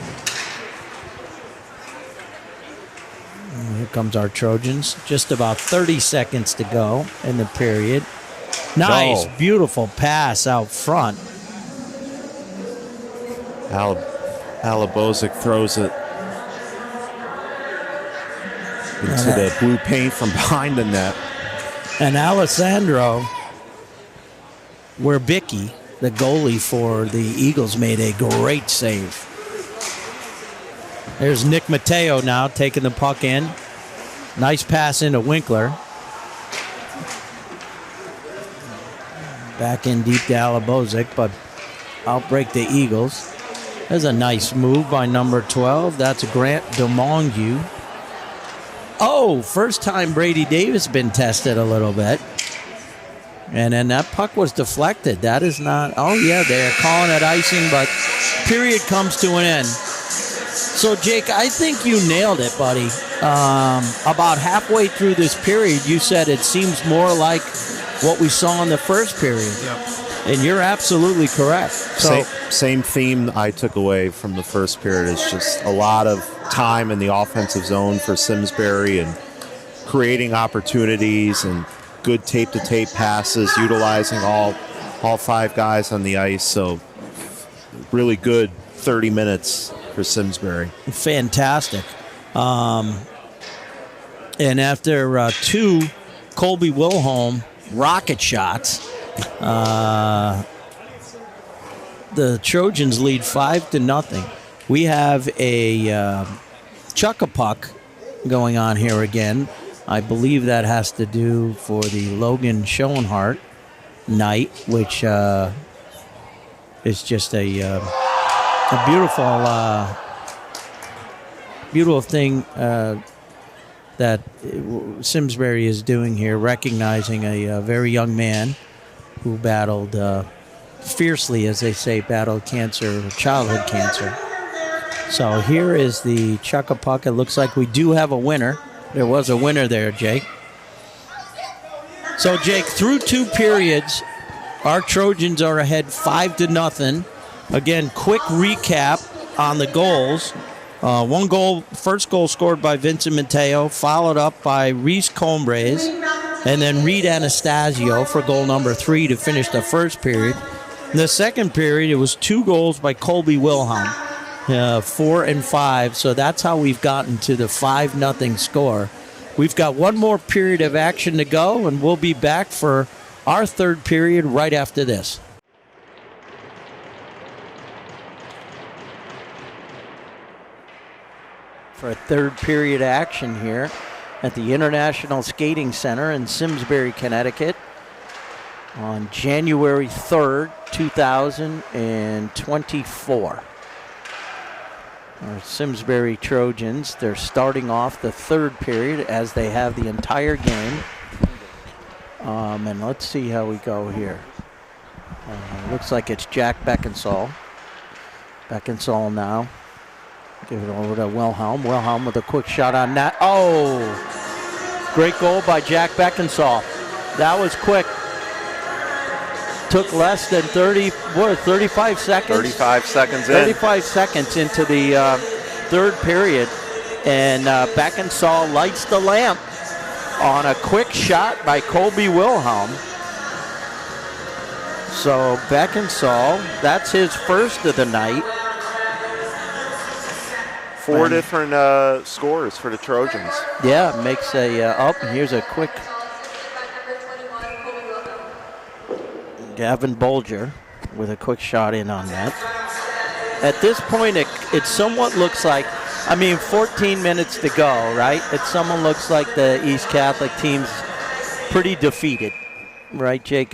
And here comes our Trojans. Just about 30 seconds to go in the period. Nice, beautiful pass out front. Alabozic throws it into the blue paint from behind the net. And Alessandro Werbicki, the goalie for the Eagles, made a great save. There's Nick Matteo now taking the puck in. Nice pass into Winkler. Back in deep to Alabozic, but outbreak the Eagles. There's a nice move by number 12. That's Grant DeMongu. Oh, first time Brady Davis been tested a little bit. And then that puck was deflected. That is not... Oh, yeah, they're calling it icing, but period comes to an end. So, Jake, I think you nailed it, buddy. About halfway through this period, you said it seems more like what we saw in the first period. Yep. And you're absolutely correct. So, Same theme I took away from the first period is just a lot of time in the offensive zone for Simsbury and creating opportunities and good tape-to-tape passes, utilizing all 5 guys on the ice. So really good 30 minutes for Simsbury. Fantastic. And after 2 Colby Wilhelm rocket shots, the Trojans lead 5-0. We have a chuck-a-puck going on here again. I believe that has to do for the Logan Schoenhart night, which is just a beautiful thing that Simsbury is doing here, recognizing a very young man who battled fiercely, as they say, battled cancer, childhood cancer. So here is the chuck-a-puck. It looks like we do have a winner. There was a winner there, Jake. So, Jake, through 2 periods, our Trojans are ahead 5-0. Again, quick recap on the goals. First goal scored by Vincent Matteo, followed up by Reese Combres. and then Reed Anastasio for goal number 3 to finish the first period. In the second period, it was 2 goals by Colby Wilhelm, 4 and 5. So that's how we've gotten to the 5-0 score. We've got one more period of action to go, and we'll be back for our third period right after this. For a third period action here at the International Skating Center in Simsbury, Connecticut on January 3rd, 2024. Our Simsbury Trojans, they're starting off the third period as they have the entire game. And let's see how we go here. Looks like it's Jack Beckinsale. Beckinsale now. Give it over to Wilhelm. Wilhelm with a quick shot on net. Oh! Great goal by Jack Beckinsale. That was quick. Took less than 35 seconds? 35 seconds in. 35 seconds into the third period. And Beckinsale lights the lamp on a quick shot by Colby Wilhelm. So Beckinsale, that's his first of the night. 4 different scores for the Trojans. Yeah, makes a up. Here's a quick Gavin Bolger with a quick shot in on that. At this point, it somewhat looks like, 14 minutes to go, right? It somewhat looks like the East Catholic team's pretty defeated, right, Jake?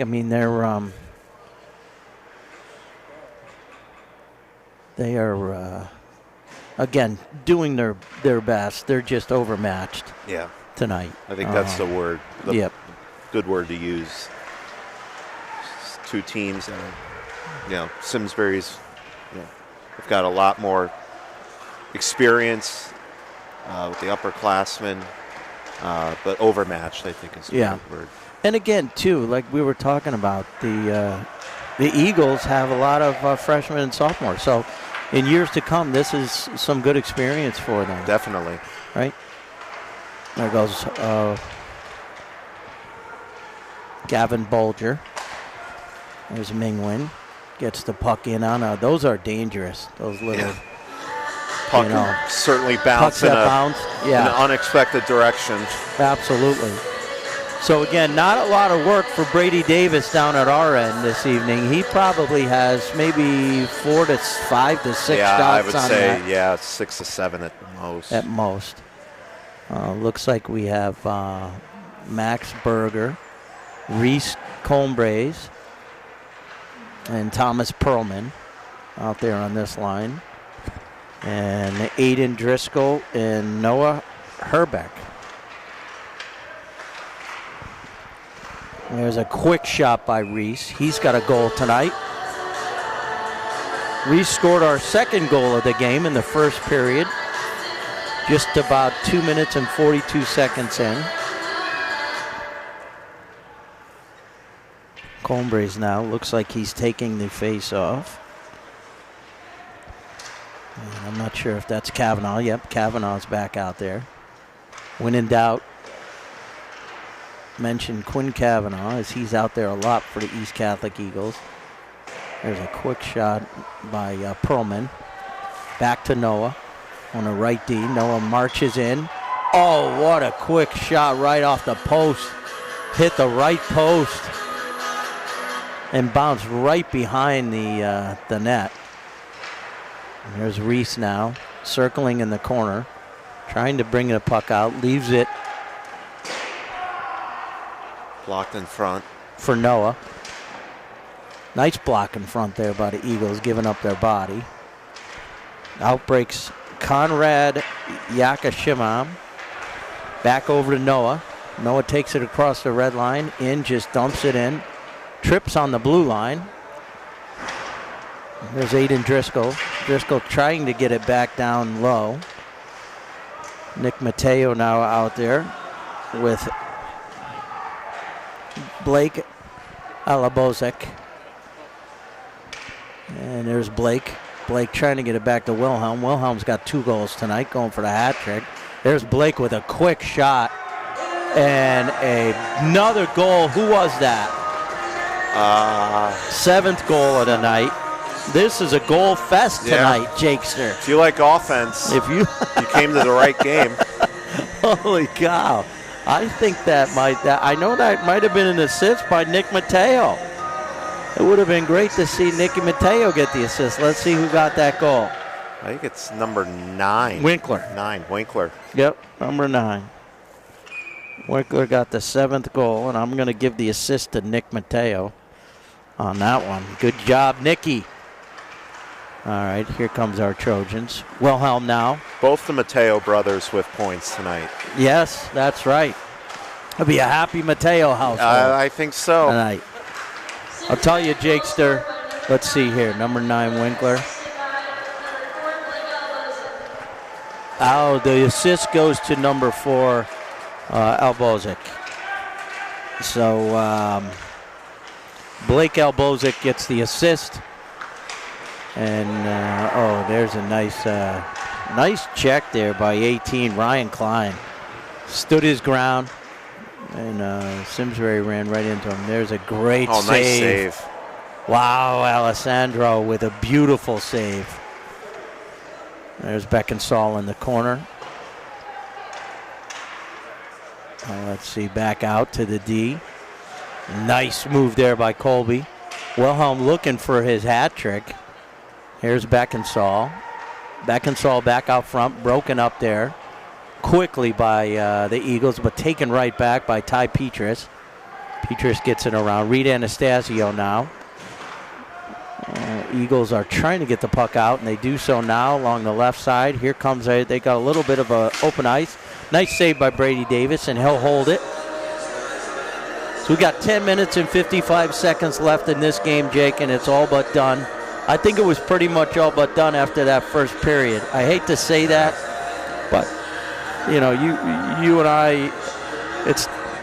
They are again doing their best. They're just overmatched. Yeah. Tonight. I think that's the word. Yep. Good word to use. Two teams, and Simsbury's. They've got a lot more experience with the upperclassmen, but overmatched, I think, is the good word. And again, too, like we were talking about, the Eagles have a lot of freshmen and sophomores. So in years to come, this is some good experience for them. Definitely. Right? There goes Gavin Bolger. There's Mingwin. Gets the puck in on. Those are dangerous. Those little. Yeah. Puck certainly bounce in an unexpected direction. Absolutely. So again, not a lot of work for Brady Davis down at our end this evening. He probably has maybe 4 to 5 to 6 shots I would on say, that. 6 to 7 at most. At most. Looks like we have Max Berger, Reese Combraze, and Thomas Perlman out there on this line. And Aiden Driscoll and Noah Herbeck. There's a quick shot by Reese. He's got a goal tonight. Reese scored our second goal of the game in the first period. Just about 2 minutes and 42 seconds in. Combraze now looks like he's taking the face off. And I'm not sure if that's Kavanaugh. Yep, Kavanaugh's back out there. When in doubt, mention Quinn Kavanaugh, as he's out there a lot for the East Catholic Eagles. There's a quick shot by Perlman. Back to Noah on the right D. Noah marches in. Oh, what a quick shot right off the post. Hit the right post and bounced right behind the net. And there's Reese now, circling in the corner, trying to bring the puck out, leaves it. Blocked in front. For Noah. Nice block in front there by the Eagles, giving up their body. Outbreaks Conrad Yakashimam. Back over to Noah. Noah takes it across the red line. In, just dumps it in. Trips on the blue line. There's Aiden Driscoll. Driscoll trying to get it back down low. Nick Mateo now out there with Blake Alabozek. And there's Blake. Blake trying to get it back to Wilhelm. Wilhelm's got 2 goals tonight, going for the hat trick. There's Blake with a quick shot. And another goal. Who was that? 7th goal of the night. This is a goal fest tonight, Jakester. If you like offense, you came to the right game. Holy cow. I think I know that might have been an assist by Nick Mateo. It would have been great to see Nicky Mateo get the assist. Let's see who got that goal. I think it's number 9. Winkler. Winkler. Yep, number 9. Winkler got the 7th goal, and I'm going to give the assist to Nick Mateo on that one. Good job, Nicky. All right, here comes our Trojans. Wilhelm now. Both the Mateo brothers with points tonight. Yes, that's right. It'll be a happy Mateo household. I think so. Tonight. I'll tell you, Jakester. Let's see here. Number 9, Winkler. Oh, the assist goes to number 4, Albozic. So Blake Albozic gets the assist. And, there's a nice check there by 18, Ryan Klein. Stood his ground, and Simsbury ran right into him. There's a great save. Nice save. Wow, Alessandro with a beautiful save. There's Beckinsale in the corner. Let's see, back out to the D. Nice move there by Colby. Wilhelm looking for his hat trick. Here's Beckinsale. Beckinsale back out front, broken up there quickly by the Eagles, but taken right back by Ty Petrus. Petrus gets it around. Reed Anastasio now. Eagles are trying to get the puck out, and they do so now along the left side. Here comes they got a little bit of a open ice. Nice save by Brady Davis, and he'll hold it. So we got 10 minutes and 55 seconds left in this game, Jake, and it's all but done. I think it was pretty much all but done after that first period. I hate to say that, but you know, you and I,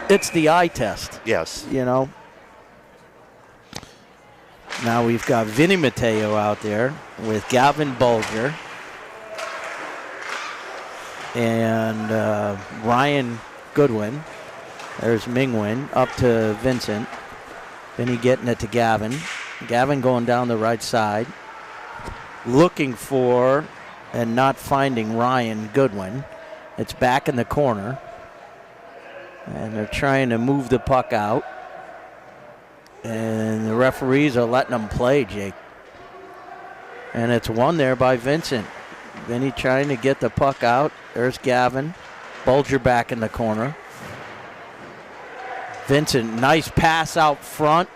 it's the eye test. Yes. You know. Now we've got Vinny Mateo out there with Gavin Bulger and Ryan Goodwin. There's Mingwin up to Vincent. Vinny getting it to Gavin. Gavin going down the right side, looking for and not finding Ryan Goodwin. It's back in the corner, and they're trying to move the puck out. And the referees are letting them play, Jake. And it's won there by Vincent. Vinny trying to get the puck out. There's Gavin. Bulger back in the corner. Vincent, nice pass out front.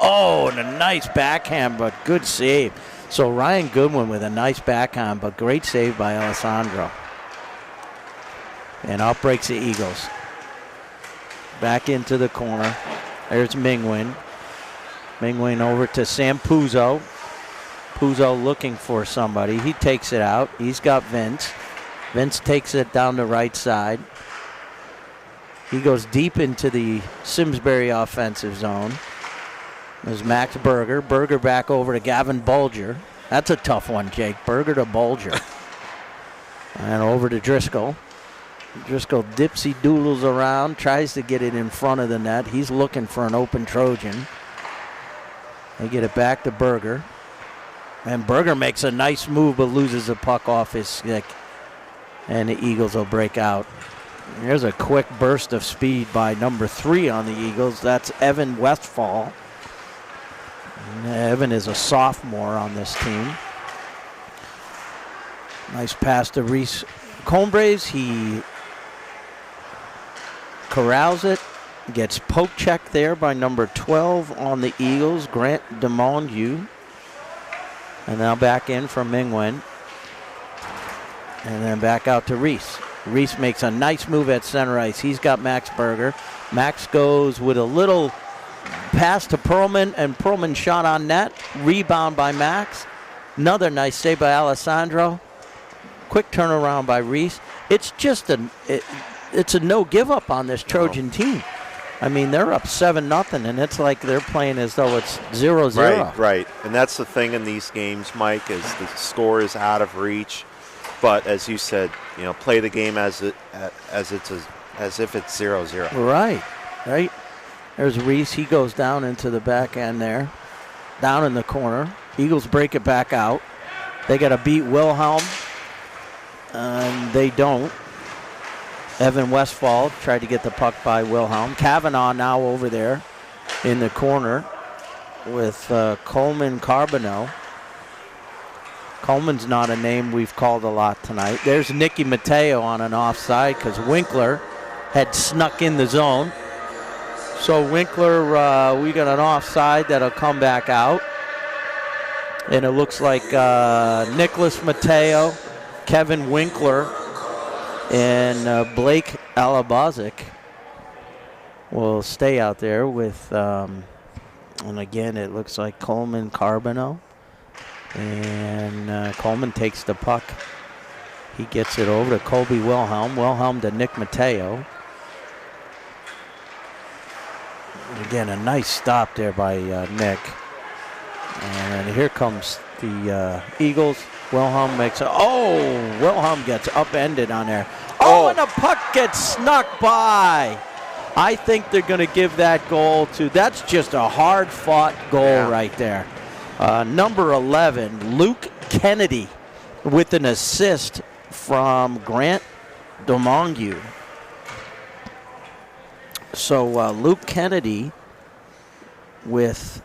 Oh, and a nice backhand, but good save. So Ryan Goodwin with a nice backhand, but great save by Alessandro. And out breaks the Eagles. Back into the corner. There's Mingwin. Mingwin over to Sam Puzo. Puzo looking for somebody. He takes it out. He's got Vince. Vince takes it down the right side. He goes deep into the Simsbury offensive zone. There's Max Berger. Berger back over to Gavin Bulger. That's a tough one, Jake. Berger to Bulger. And over to Driscoll. Driscoll dipsy doodles around, tries to get it in front of the net. He's looking for an open Trojan. They get it back to Berger. And Berger makes a nice move but loses the puck off his stick. And the Eagles will break out. Here's a quick burst of speed by number 3 on the Eagles. That's Evan Westfall. And Evan is a sophomore on this team. Nice pass to Reese Combres. He corrals it. Gets poke checked there by number 12 on the Eagles, Grant DeMondieu. And now back in from Mingwen. And then back out to Reese. Reese makes a nice move at center ice. He's got Max Berger. Max goes with a little pass to Perlman, and Perlman shot on net. Rebound by Max. Another nice save by Alessandro. Quick turnaround by Reese. It's just it's a no give up on this Trojan team. I mean, they're up 7-0, and it's like they're playing as though it's 0-0. Right. And that's the thing in these games, Mike, is the score is out of reach. But as you said, play the game as it's as if it's 0-0. Right. There's Reese. He goes down into the back end there, down in the corner. Eagles break it back out. They got to beat Wilhelm, and they don't. Evan Westfall tried to get the puck by Wilhelm. Kavanaugh now over there in the corner with Coleman Carbonell. Coleman's not a name we've called a lot tonight. There's Nicky Mateo on an offside because Winkler had snuck in the zone. So Winkler, we got an offside that'll come back out. And it looks like Nicholas Mateo, Kevin Winkler, and Blake Alabazic will stay out there with, and again, it looks like Coleman Carbonell. And Coleman takes the puck. He gets it over to Colby Wilhelm. Wilhelm to Nick Mateo. Again, a nice stop there by Nick. And here comes the Eagles. Wilhelm makes it. Oh, Wilhelm gets upended on there. Oh, and the puck gets snuck by. I think they're going to give that goal to, that's just a hard-fought goal right there. Number 11, Luke Kennedy with an assist from Grant DeMongeau. So Luke Kennedy with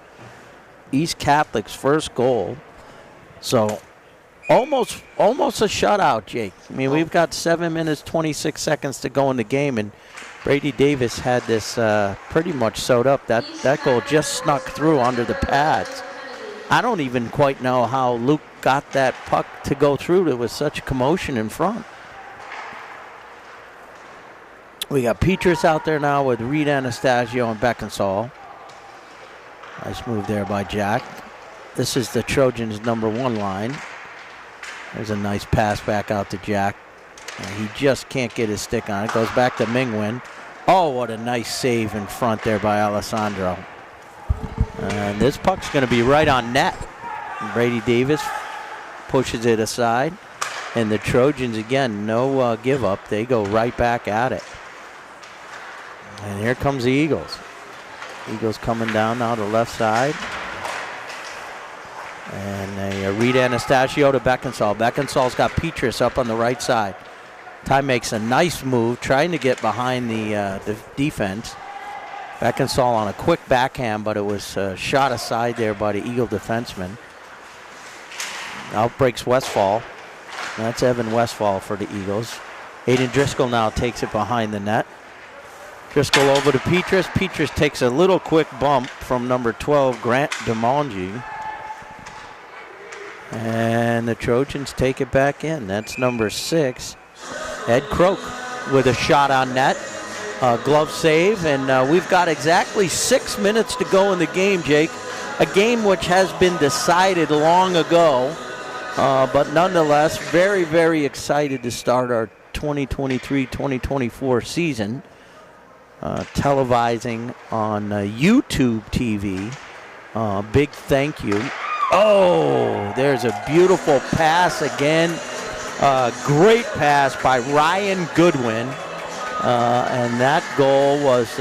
East Catholic's first goal. So almost a shutout, Jake. I mean, we've got 7 minutes, 26 seconds to go in the game, and Brady Davis had this pretty much sewed up. That goal just snuck through under the pads. I don't even quite know how Luke got that puck to go through. There was such commotion in front. We got Petrus out there now with Reed Anastasio and Beckinsale. Nice move there by Jack. This is the Trojans' number 1 line. There's a nice pass back out to Jack. And he just can't get his stick on it. Goes back to Mingwin. Oh, what a nice save in front there by Alessandro. And this puck's going to be right on net. Brady Davis pushes it aside. And the Trojans, again, no give up. They go right back at it. And here comes the Eagles. Eagles coming down now to the left side. And a Reed Anastasio to Beckinsale. Beckinsale's got Petrus up on the right side. Ty makes a nice move, trying to get behind the defense. Beckinsale on a quick backhand, but it was shot aside there by the Eagle defenseman. Out breaks Westfall. That's Evan Westfall for the Eagles. Aiden Driscoll now takes it behind the net. Driscoll over to Petrus. Petrus takes a little quick bump from number 12, Grant DeMongeau. And the Trojans take it back in. That's number 6, Ed Croak with a shot on net. Glove save, and we've got exactly 6 minutes to go in the game, Jake. A game which has been decided long ago, but nonetheless, very, very excited to start our 2023-2024 season. Televising on YouTube TV. Big thank you. Oh, there's a beautiful pass again. Great pass by Ryan Goodwin. And that goal was,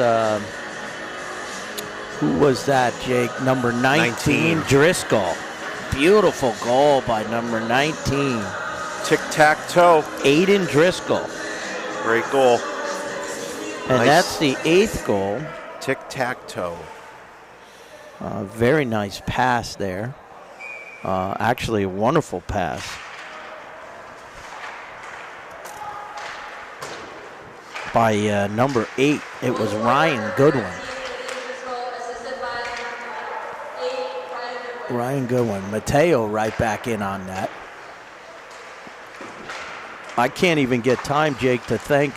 who was that, Jake? Number 19, Driscoll. Beautiful goal by number 19. Tic-tac-toe. Aiden Driscoll. Great goal. And nice. That's the 8th goal. Tic-tac-toe. Very nice pass there. Actually, a wonderful pass. By number 8, it was Ryan Goodwin. Ryan Goodwin. Mateo right back in on that. I can't even get time, Jake, to thank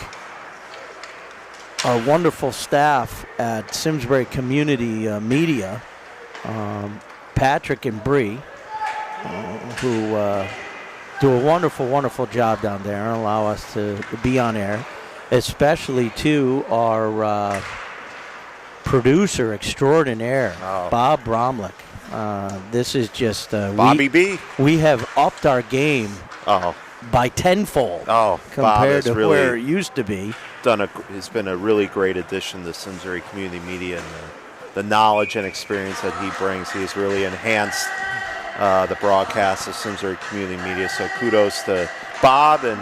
our wonderful staff at Simsbury Community Media, Patrick and Bree, who do a wonderful, wonderful job down there and allow us to be on air, especially to our producer extraordinaire, Bob Bromlick. This is just... Bobby B. We have upped our game by tenfold Oh, Bob compared has to where it used to be. It's been a really great addition to Simsbury community media, and the knowledge and experience that he brings. He has really enhanced the broadcast of Simsbury community media. So kudos to Bob and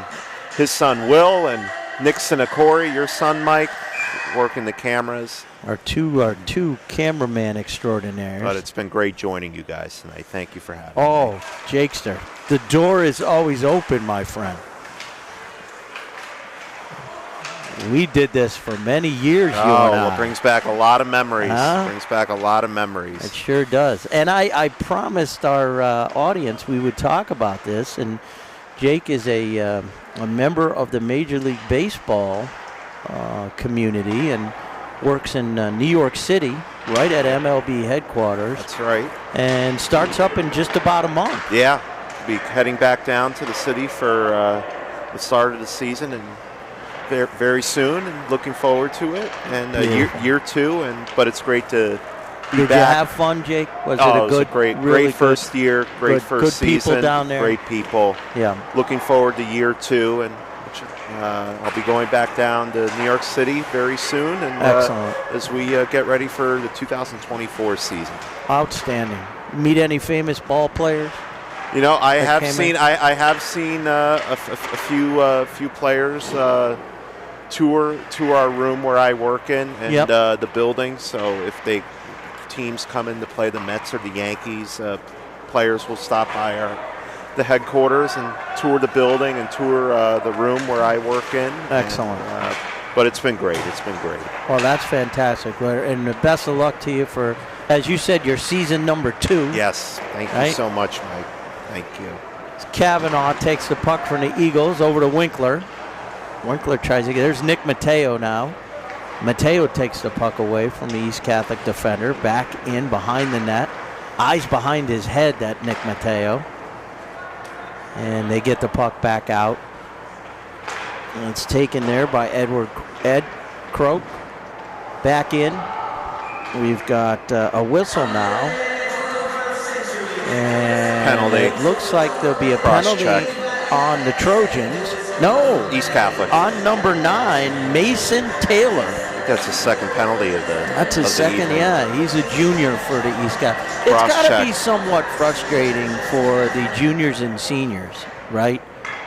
his son Will, and Nick Sinacori, your son Mike, working the cameras. Our two cameraman extraordinaires. But it's been great joining you guys tonight. Thank you for having me. Oh, Jakester, the door is always open, my friend. We did this for many years, you and I. It brings back a lot of memories. Huh? Brings back a lot of memories. It sure does. And I promised our audience we would talk about this. And Jake is a member of the Major League Baseball community and works in New York City, right at MLB headquarters. That's right. And starts up in just about a month. Yeah. Be heading back down to the city for the start of the season, and very soon, and looking forward to it. And year two, but it's great to be Did back. you have fun, Jake? Was it a good, great really first year, great first good season. people down there? Great people. Yeah. Looking forward to year two, and I'll be going back down to New York City very soon, and Excellent. As we get ready for the 2024 season. Outstanding. Meet any famous ball players? You know, I have came seen in? I have seen a few players tour our room where I work in, and Yep. the building. So if teams come in to play the Mets or the Yankees, players will stop by the headquarters and tour the building and tour the room where I work in. Excellent. But it's been great. It's been great. Well, that's fantastic. And the best of luck to you for, as you said, your season number 2. Yes. Thank you Right? so much, Mike. Thank you. Kavanaugh takes the puck from the Eagles over to Winkler. Winkler tries to get, there's Nick Mateo now. Mateo takes the puck away from the East Catholic defender, back in behind the net. Eyes behind his head, that Nick Mateo. And they get the puck back out. And it's taken there by Ed Croak. Back in. We've got a whistle now. And Penalty. it looks like there'll be a penalty Cross-check. on the Trojans. No. East Catholic. On number 9, Mason Taylor. I think that's the second penalty of the That's his of the second, evening. yeah. He's a junior for the East Catholic. It's got to Cross-check. be somewhat frustrating for the juniors and seniors, right?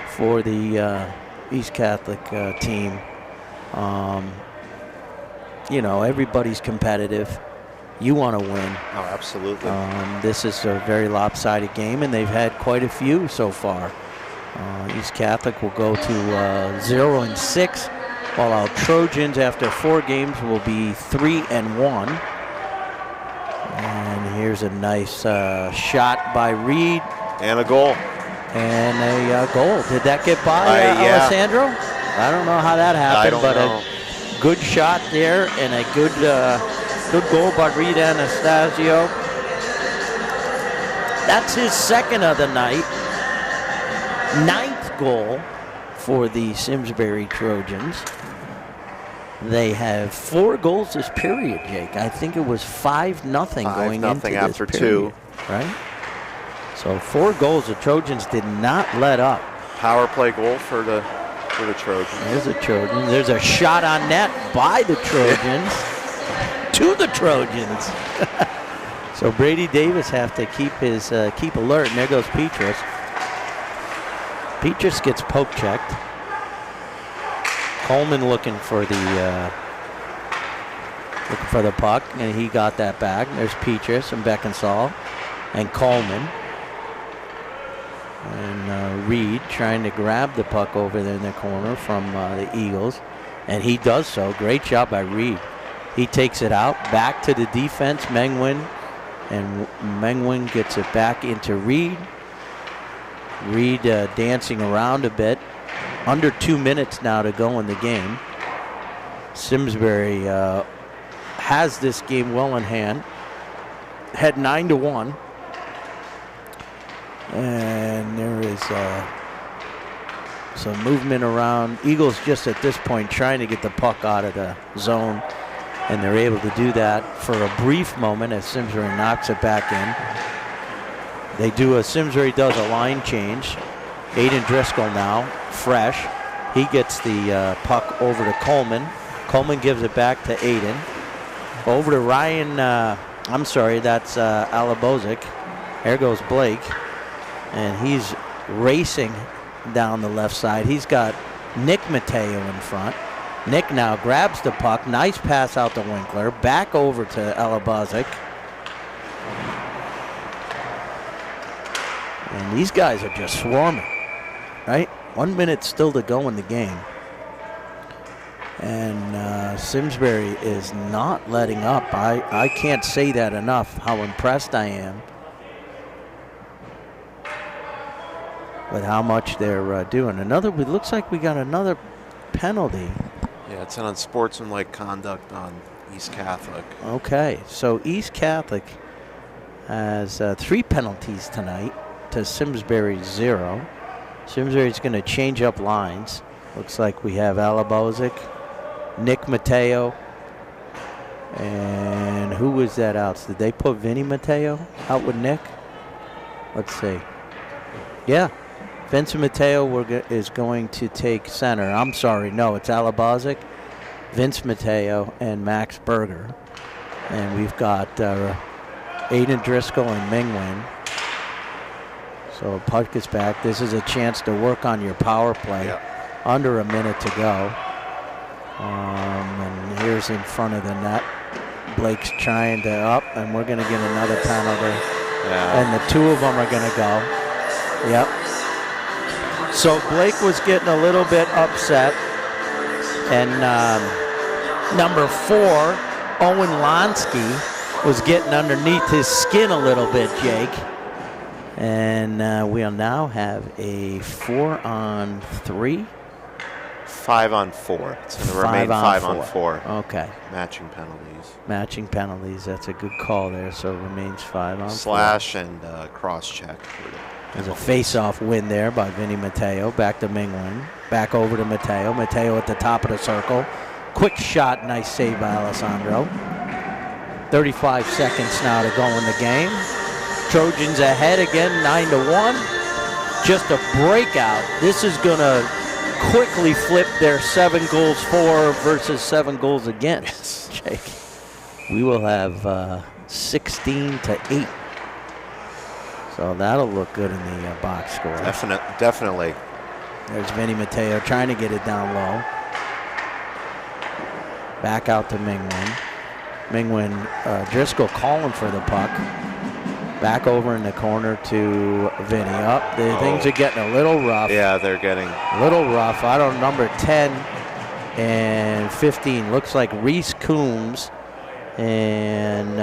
For the East Catholic team. You know, everybody's competitive. You want to win. Oh, absolutely. This is a very lopsided game, and they've had quite a few so far. East Catholic will go to 0-6, while our Trojans, after 4 games, will be 3-1. And here's a nice shot by Reed. And a goal. And a goal. Did that get by Yeah. Alessandro? I don't know how that happened, I don't but know. a good shot there and a good goal by Reed Anastasio. That's his second of the night. 9th goal for the Simsbury Trojans. They have 4 goals this period, Jake. I think it was 5-0 going into this after period, 2. right? So 4 goals. The Trojans did not let up. Power play goal for the Trojans. There's a Trojan. There's a shot on net by the Trojans to the Trojans. So Brady Davis have to keep alert. And there goes Petrus. Petrus gets poke checked. Coleman looking for the puck, and he got that back. There's Petrus and Beckinsale and Coleman. And Reed trying to grab the puck over there in the corner from the Eagles. And he does so. Great job by Reed. He takes it out, back to the defense, Mengwin. And Mengwin gets it back into Reed. Reed dancing around a bit. Under 2 minutes now to go in the game. Simsbury has this game well in hand. Had 9-1. And there is some movement around. Eagles just at this point trying to get the puck out of the zone. And they're able to do that for a brief moment as Simsbury knocks it back in. Simsbury does a line change. Aiden Driscoll now, fresh. He gets the puck over to Coleman. Coleman gives it back to Aiden. Over to Ryan, that's Alabozic. There goes Blake. And he's racing down the left side. He's got Nick Mateo in front. Nick now grabs the puck. Nice pass out to Winkler. Back over to Alabozic. And these guys are just swarming, right? 1 minute still to go in the game. And Simsbury is not letting up. I can't say that enough, how impressed I am with how much they're doing. It looks like we got another penalty. Yeah, it's an unsportsmanlike conduct on East Catholic. Okay, so East Catholic has 3 penalties tonight to Simsbury's 0. Simsbury's going to change up lines. Looks like we have Alabozic, Nick Mateo, and who was that out? Did they put Vinny Mateo out with Nick? Let's see. Yeah, Vincent Mateo is going to take center. I'm sorry, no, it's Alabozic, Vince Mateo, and Max Berger. And we've got Aiden Driscoll and Mingwen. So puck is back. This is a chance to work on your power play. Yep. Under a minute to go. And here's in front of the net. Blake's trying to up, and we're going to get another penalty. Yeah. And the 2 of them are going to go. Yep. So Blake was getting a little bit upset. And number 4, Owen Lonsky, was getting underneath his skin a little bit, Jake. And we'll now have a 4-on-3. 5-on-4. It's going to remain 5-on-4. Okay. Matching penalties. Matching penalties. That's a good call there. So it remains 5-on-4. Slash and cross check. There's a face-off win there by Vinny Mateo. Back to Mingwen. Back over to Mateo. Mateo at the top of the circle. Quick shot. Nice save by Alessandro. 35 seconds now to go in the game. Trojans ahead again, 9-1. Just a breakout. This is going to quickly flip their 7 goals for versus 7 goals against. Jake, we will have 16-8. So that'll look good in the box score. Definitely. There's Vinny Mateo trying to get it down low. Back out to Mingwen. Driscoll calling for the puck. Back over in the corner to Vinny. Up. Things are getting a little rough. Yeah, they're getting a little rough. I don't know, number 10 and 15. Looks like Reese Coombs. And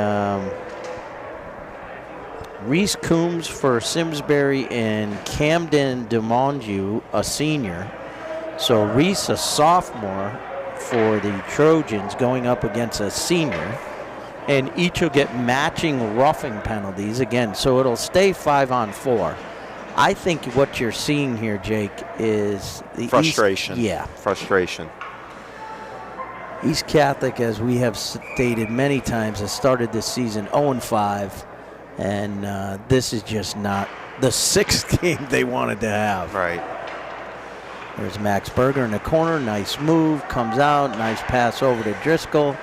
Reese Coombs for Simsbury and Camden DeMongeau, a senior. So Reese, a sophomore for the Trojans, going up against a senior. And each will get matching roughing penalties again. So it'll stay 5-on-4. I think what you're seeing here, Jake, is the frustration. Frustration. East Catholic, as we have stated many times, has started this season 0-5. And this is just not the 6th game they wanted to have. Right. There's Max Berger in the corner. Nice move. Comes out. Nice pass over to Driscoll.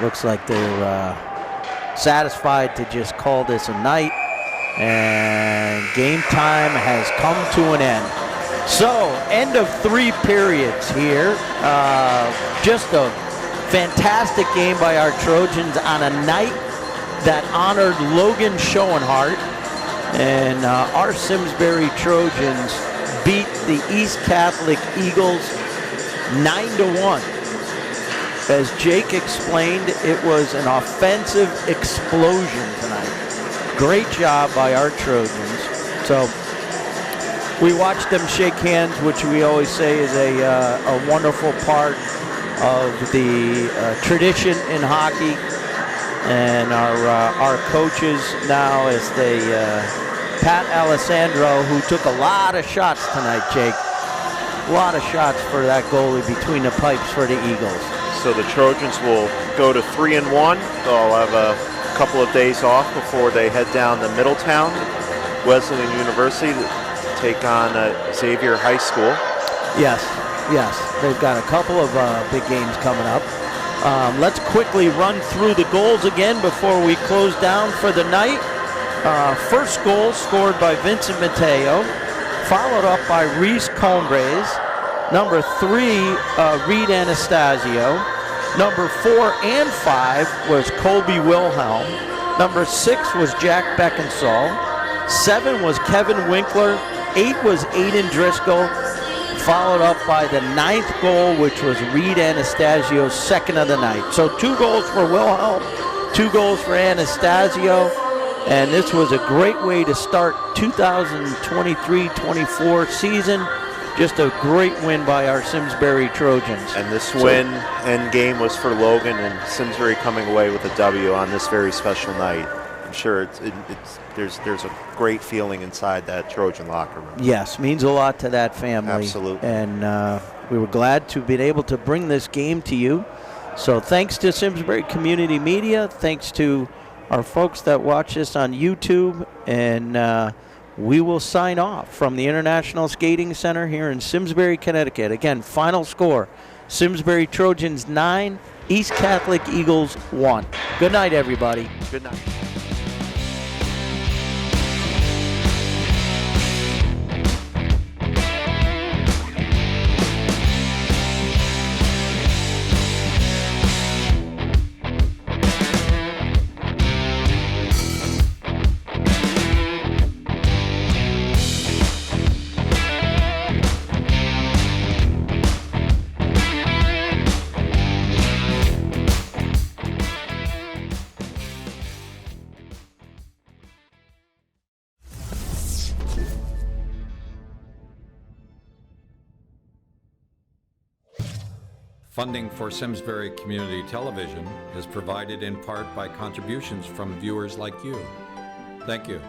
Looks like they're satisfied to just call this a night. And game time has come to an end. So, end of 3 periods here. Just a fantastic game by our Trojans on a night that honored Logan Schoenhart. And our Simsbury Trojans beat the East Catholic Eagles 9-1. As Jake explained, it was an offensive explosion tonight. Great job by our Trojans. So we watched them shake hands, which we always say is a wonderful part of the tradition in hockey. And our coaches now, as they Pat Alessandro, who took a lot of shots tonight, Jake. A lot of shots for that goalie between the pipes for the Eagles. So the Trojans will go to 3-1. They'll have a couple of days off before they head down to Middletown, Wesleyan University, to take on Xavier High School. Yes. They've got a couple of big games coming up. Let's quickly run through the goals again before we close down for the night. First goal scored by Vincent Mateo, followed up by Reese Combres. Number 3, Reed Anastasio. Number 4 and 5 was Colby Wilhelm. Number 6 was Jack Beckensall. 7 was Kevin Winkler. 8 was Aiden Driscoll, followed up by the 9th goal, which was Reed Anastasio's second of the night. So 2 goals for Wilhelm, 2 goals for Anastasio, and this was a great way to start 2023-24 season. Just a great win by our Simsbury Trojans. And this win and game was for Logan, and Simsbury coming away with a W on this very special night. I'm sure there's a great feeling inside that Trojan locker room. Yes, means a lot to that family. Absolutely. And we were glad to be able to bring this game to you. So thanks to Simsbury Community Media. Thanks to our folks that watch this on YouTube. And we will sign off from the International Skating Center here in Simsbury, Connecticut. Again, final score, Simsbury Trojans 9, East Catholic Eagles 1. Good night, everybody. Good night. Funding for Simsbury Community Television is provided in part by contributions from viewers like you. Thank you.